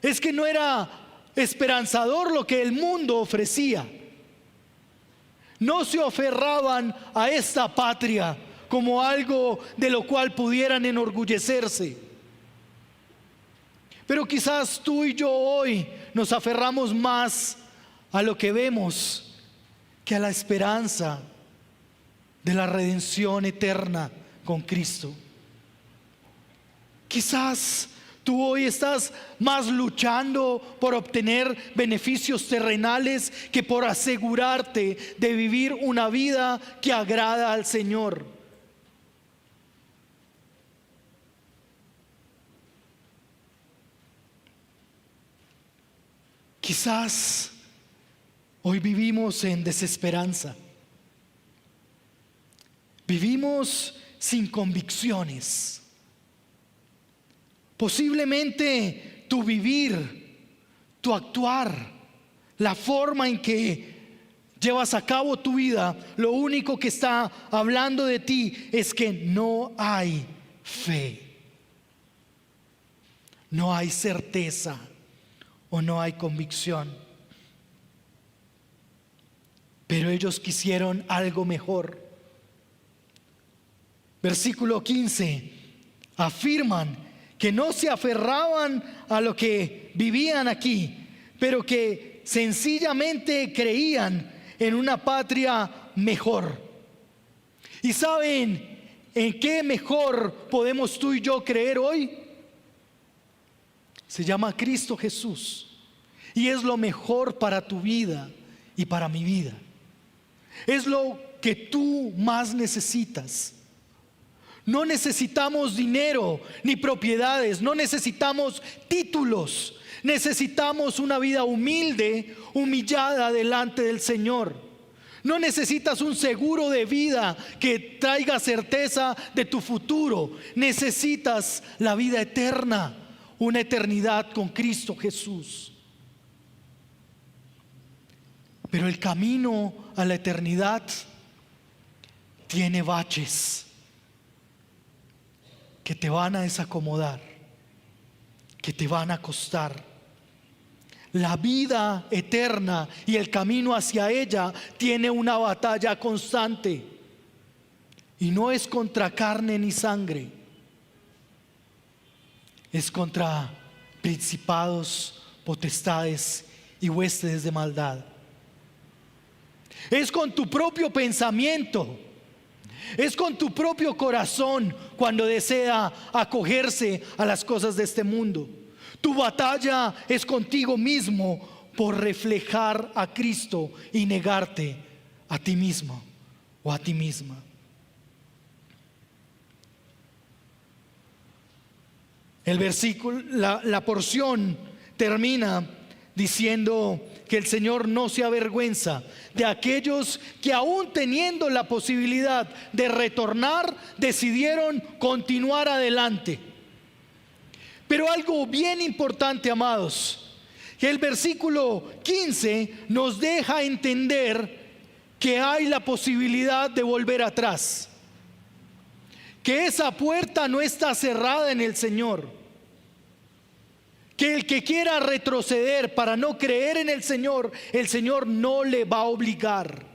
Es que no era esperanzador lo que el mundo ofrecía. No se aferraban a esta patria como algo de lo cual pudieran enorgullecerse. Pero quizás tú y yo hoy nos aferramos más a lo que vemos que a la esperanza de la redención eterna con Cristo. Quizás tú hoy estás más luchando por obtener beneficios terrenales que por asegurarte de vivir una vida que agrada al Señor. Quizás hoy vivimos en desesperanza. Vivimos sin convicciones. Posiblemente tu vivir, tu actuar, la forma en que llevas a cabo tu vida, lo único que está hablando de ti es que no hay fe, no hay certeza o no hay convicción. Pero ellos quisieron algo mejor. Versículo 15, afirman que no se aferraban a lo que vivían aquí, pero que sencillamente creían en una patria mejor. ¿Y saben en qué mejor podemos tú y yo creer hoy? Se llama Cristo Jesús, y es lo mejor para tu vida y para mi vida. Es lo que tú más necesitas. No necesitamos dinero ni propiedades, no necesitamos títulos. Necesitamos una vida humilde, humillada delante del Señor. No necesitas un seguro de vida que traiga certeza de tu futuro. Necesitas la vida eterna, una eternidad con Cristo Jesús. Pero el camino a la eternidad tiene baches que te van a desacomodar, que te van a costar. La vida eterna y el camino hacia ella tiene una batalla constante, y no es contra carne ni sangre, es contra principados, potestades y huestes de maldad. Es con tu propio pensamiento, es con tu propio corazón cuando desea acogerse a las cosas de este mundo. Tu batalla es contigo mismo por reflejar a Cristo y negarte a ti mismo o a ti misma. El versículo, la porción termina diciendo que el Señor no se avergüenza de aquellos que, aún teniendo la posibilidad de retornar, decidieron continuar adelante. Pero algo bien importante, amados, que el versículo 15 nos deja entender que hay la posibilidad de volver atrás, que esa puerta no está cerrada en el Señor, que el que quiera retroceder para no creer en el Señor no le va a obligar.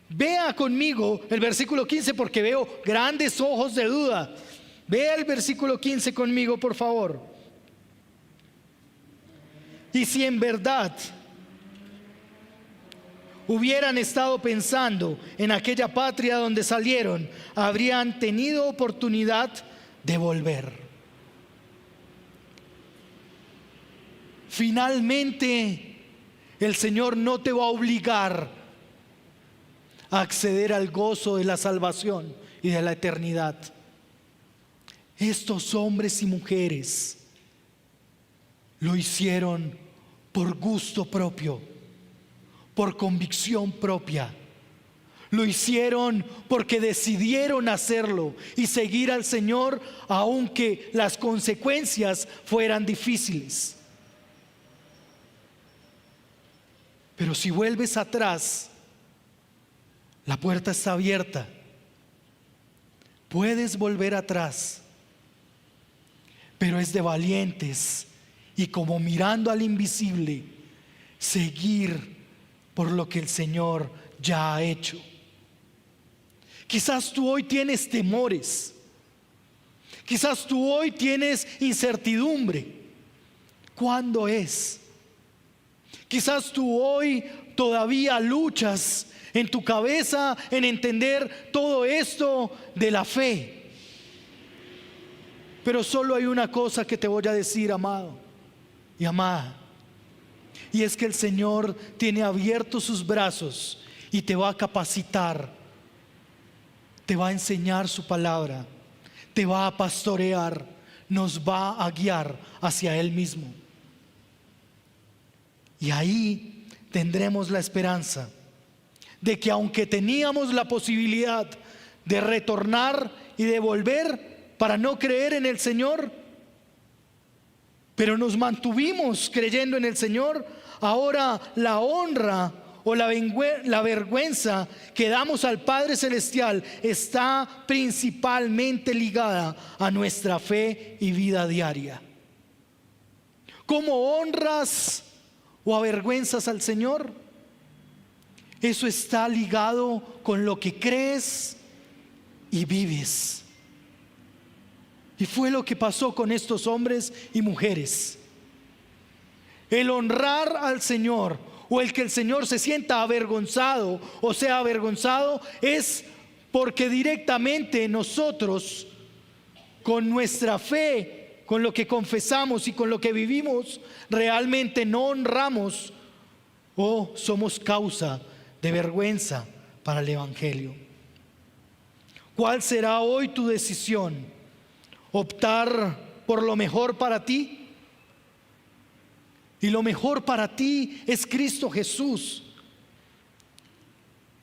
Vea conmigo el versículo 15 porque veo grandes ojos de duda. Vea el versículo 15 conmigo, por favor. Y si en verdad hubieran estado pensando en aquella patria donde salieron, habrían tenido oportunidad de volver. Finalmente, el Señor no te va a obligar a acceder al gozo de la salvación y de la eternidad. Estos hombres y mujeres lo hicieron por gusto propio, por convicción propia. Lo hicieron porque decidieron hacerlo y seguir al Señor aunque las consecuencias fueran difíciles. Pero si vuelves atrás, la puerta está abierta. Puedes volver atrás, pero es de valientes y como mirando al invisible, seguir por lo que el Señor ya ha hecho. Quizás tú hoy tienes temores, quizás tú hoy tienes incertidumbre. ¿Cuándo es? Quizás tú hoy todavía luchas en tu cabeza en entender todo esto de la fe. Pero solo hay una cosa que te voy a decir, amado y amada, y es que el Señor tiene abiertos sus brazos y te va a capacitar, te va a enseñar su palabra, te va a pastorear, nos va a guiar hacia Él mismo. Y ahí tendremos la esperanza de que aunque teníamos la posibilidad de retornar y de volver para no creer en el Señor, pero nos mantuvimos creyendo en el Señor, ahora la honra o la vergüenza que damos al Padre Celestial está principalmente ligada a nuestra fe y vida diaria. ¿Cómo honras o avergüenzas al Señor? Eso está ligado con lo que crees y vives. Y fue lo que pasó con estos hombres y mujeres. El honrar al Señor o el que el Señor se sienta avergonzado o sea avergonzado es porque directamente nosotros, con nuestra fe, con lo que confesamos y con lo que vivimos, realmente no honramos o somos causa de vergüenza para el Evangelio. ¿Cuál será hoy tu decisión? ¿Optar por lo mejor para ti? Y lo mejor para ti es Cristo Jesús.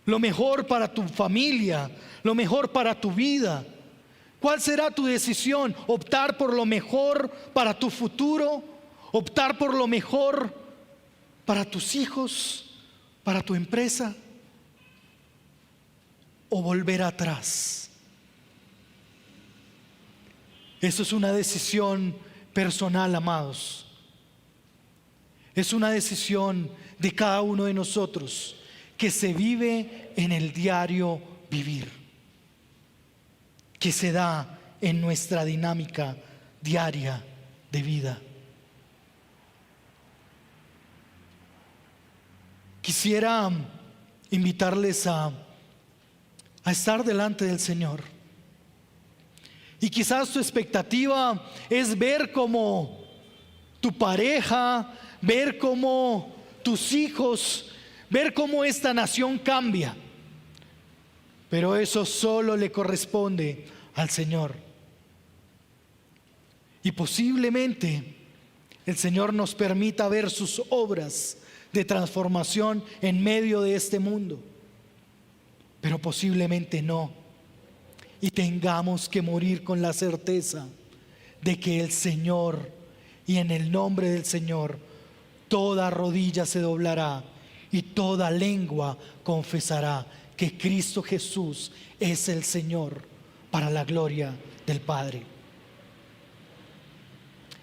Lo mejor para tu familia, lo mejor para tu vida. ¿Cuál será tu decisión? ¿Optar por lo mejor para tu futuro? ¿Optar por lo mejor para tus hijos, para tu empresa? ¿O volver atrás? Eso es una decisión personal, amados. Es una decisión de cada uno de nosotros que se vive en el diario vivir, que se da en nuestra dinámica diaria de vida. Quisiera invitarles a estar delante del Señor. Y quizás tu expectativa es ver cómo tu pareja, ver cómo tus hijos, ver cómo esta nación cambia. Pero eso solo le corresponde al Señor. Y posiblemente el Señor nos permita ver sus obras de transformación en medio de este mundo. Pero posiblemente no. Y tengamos que morir con la certeza de que el Señor, y en el nombre del Señor, toda rodilla se doblará y toda lengua confesará que Cristo Jesús es el Señor para la gloria del Padre.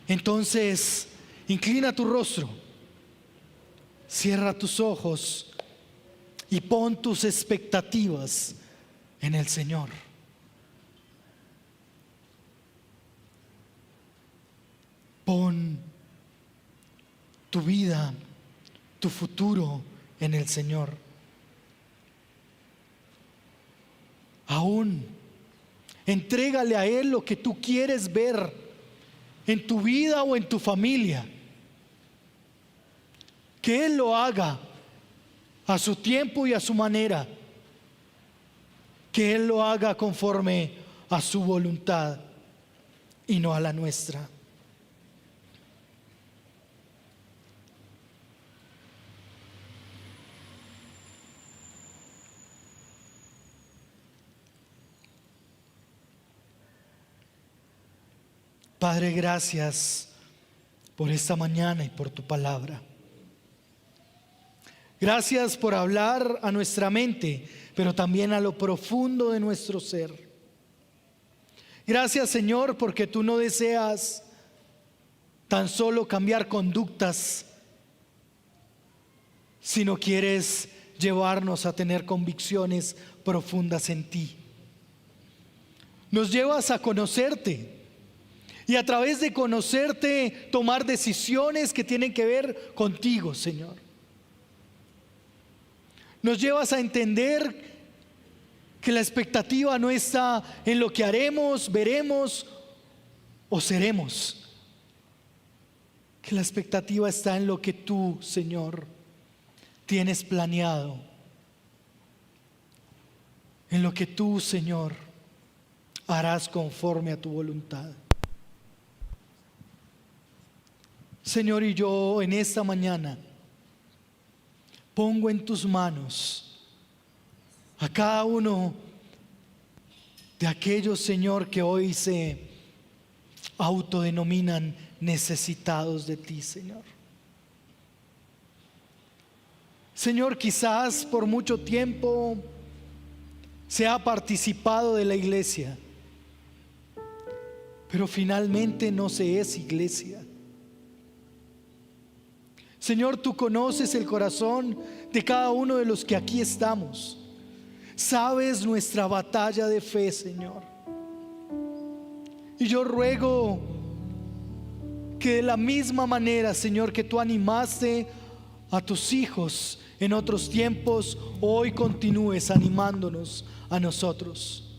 Entonces, inclina tu rostro, cierra tus ojos y pon tus expectativas en el Señor. Pon tu vida, tu futuro en el Señor. Aún entrégale a Él lo que tú quieres ver en tu vida o en tu familia. Que Él lo haga a su tiempo y a su manera. Que Él lo haga conforme a su voluntad y no a la nuestra. Padre, gracias por esta mañana y por tu palabra. Gracias por hablar a nuestra mente, pero también a lo profundo de nuestro ser. Gracias, Señor, porque tú no deseas tan solo cambiar conductas, sino quieres llevarnos a tener convicciones profundas en ti. Nos llevas a conocerte. Y a través de conocerte, tomar decisiones que tienen que ver contigo, Señor. Nos llevas a entender que la expectativa no está en lo que haremos, veremos o seremos. Que la expectativa está en lo que tú, Señor, tienes planeado. En lo que tú, Señor, harás conforme a tu voluntad. Señor, y yo en esta mañana pongo en tus manos a cada uno de aquellos, Señor, que hoy se autodenominan necesitados de ti, Señor. Señor, quizás por mucho tiempo se ha participado de la iglesia, pero finalmente no se es iglesia. Señor, tú conoces el corazón de cada uno de los que aquí estamos. Sabes nuestra batalla de fe, Señor. Y yo ruego que de la misma manera, Señor, que tú animaste a tus hijos en otros tiempos, hoy continúes animándonos a nosotros.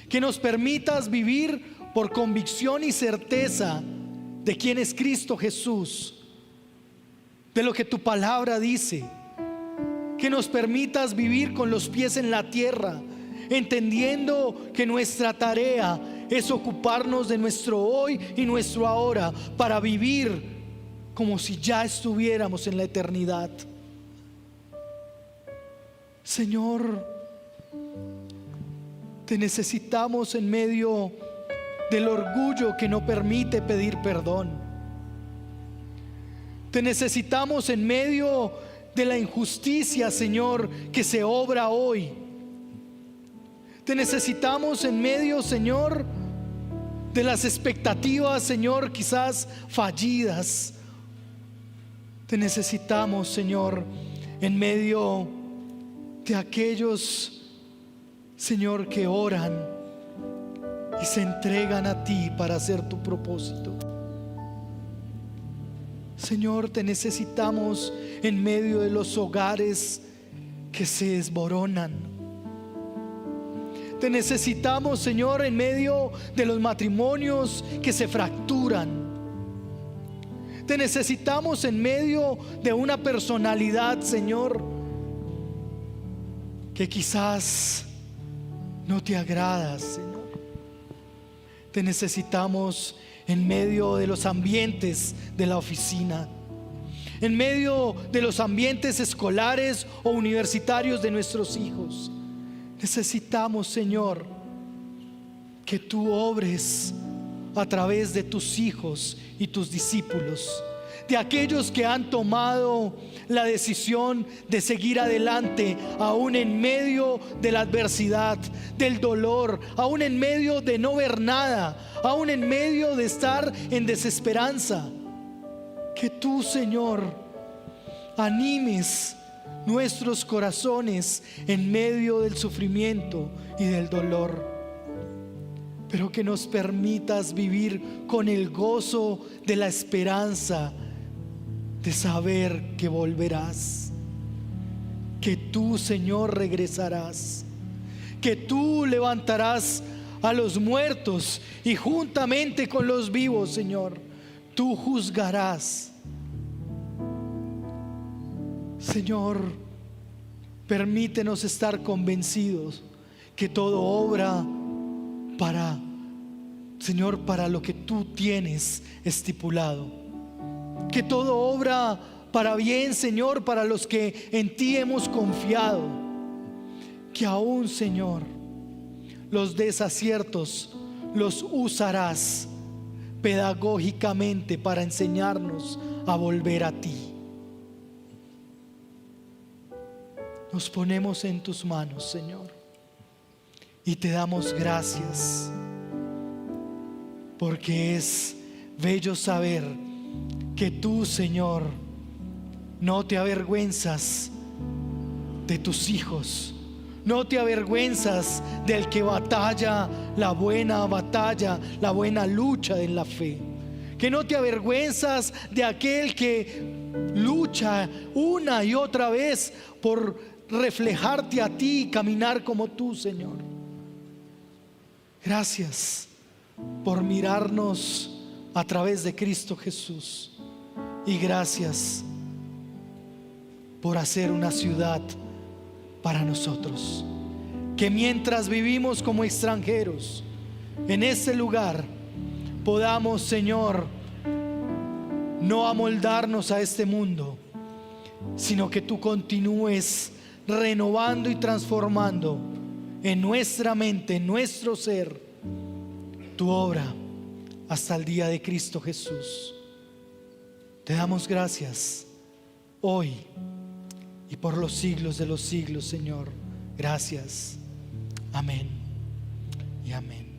Que nos permitas vivir por convicción y certeza de quién es Cristo Jesús, de lo que tu palabra dice. Que nos permitas vivir con los pies en la tierra, entendiendo que nuestra tarea es ocuparnos de nuestro hoy y nuestro ahora, para vivir como si ya estuviéramos en la eternidad. Señor, te necesitamos en medio del orgullo que no permite pedir perdón. Te necesitamos en medio de la injusticia, Señor, que se obra hoy. Te necesitamos en medio, Señor, de las expectativas, Señor, quizás fallidas. Te necesitamos, Señor, en medio de aquellos, Señor, que oran y se entregan a ti para hacer tu propósito. Señor, te necesitamos en medio de los hogares que se desboronan. Te necesitamos, Señor, en medio de los matrimonios que se fracturan. Te necesitamos en medio de una personalidad, Señor, que quizás no te agrada, Señor. Te necesitamos en medio de los ambientes de la oficina, en medio de los ambientes escolares o universitarios de nuestros hijos. Necesitamos, Señor, que tú obres a través de tus hijos y tus discípulos. de aquellos que han tomado la decisión de seguir adelante, aún en medio de la adversidad, del dolor, aún en medio de no ver nada, aún en medio de estar en desesperanza. Que tú, Señor, animes nuestros corazones en medio del sufrimiento y del dolor, pero que nos permitas vivir con el gozo de la esperanza de saber que volverás, que tú, Señor, regresarás, que tú levantarás a los muertos y juntamente con los vivos, Señor, tú juzgarás. Señor, permítenos estar convencidos que todo obra para, Señor, para lo que tú tienes estipulado, que todo obra para bien, Señor, para los que en ti hemos confiado, que aún, Señor, los desaciertos los usarás pedagógicamente para enseñarnos a volver a ti. Nos ponemos en tus manos, Señor, y te damos gracias, porque es bello saber que tú, Señor, no te avergüenzas de tus hijos, no te avergüenzas del que batalla la buena batalla, la buena lucha en la fe, que no te avergüenzas de aquel que lucha una y otra vez por reflejarte a ti y caminar como tú, Señor. Gracias por mirarnos a través de Cristo Jesús, y gracias por hacer una ciudad para nosotros, que mientras vivimos como extranjeros en este lugar podamos, Señor, no amoldarnos a este mundo, sino que tú continúes renovando y transformando en nuestra mente, en nuestro ser, tu obra hasta el día de Cristo Jesús. Te damos gracias hoy y por los siglos de los siglos, Señor. Gracias. Amén y amén.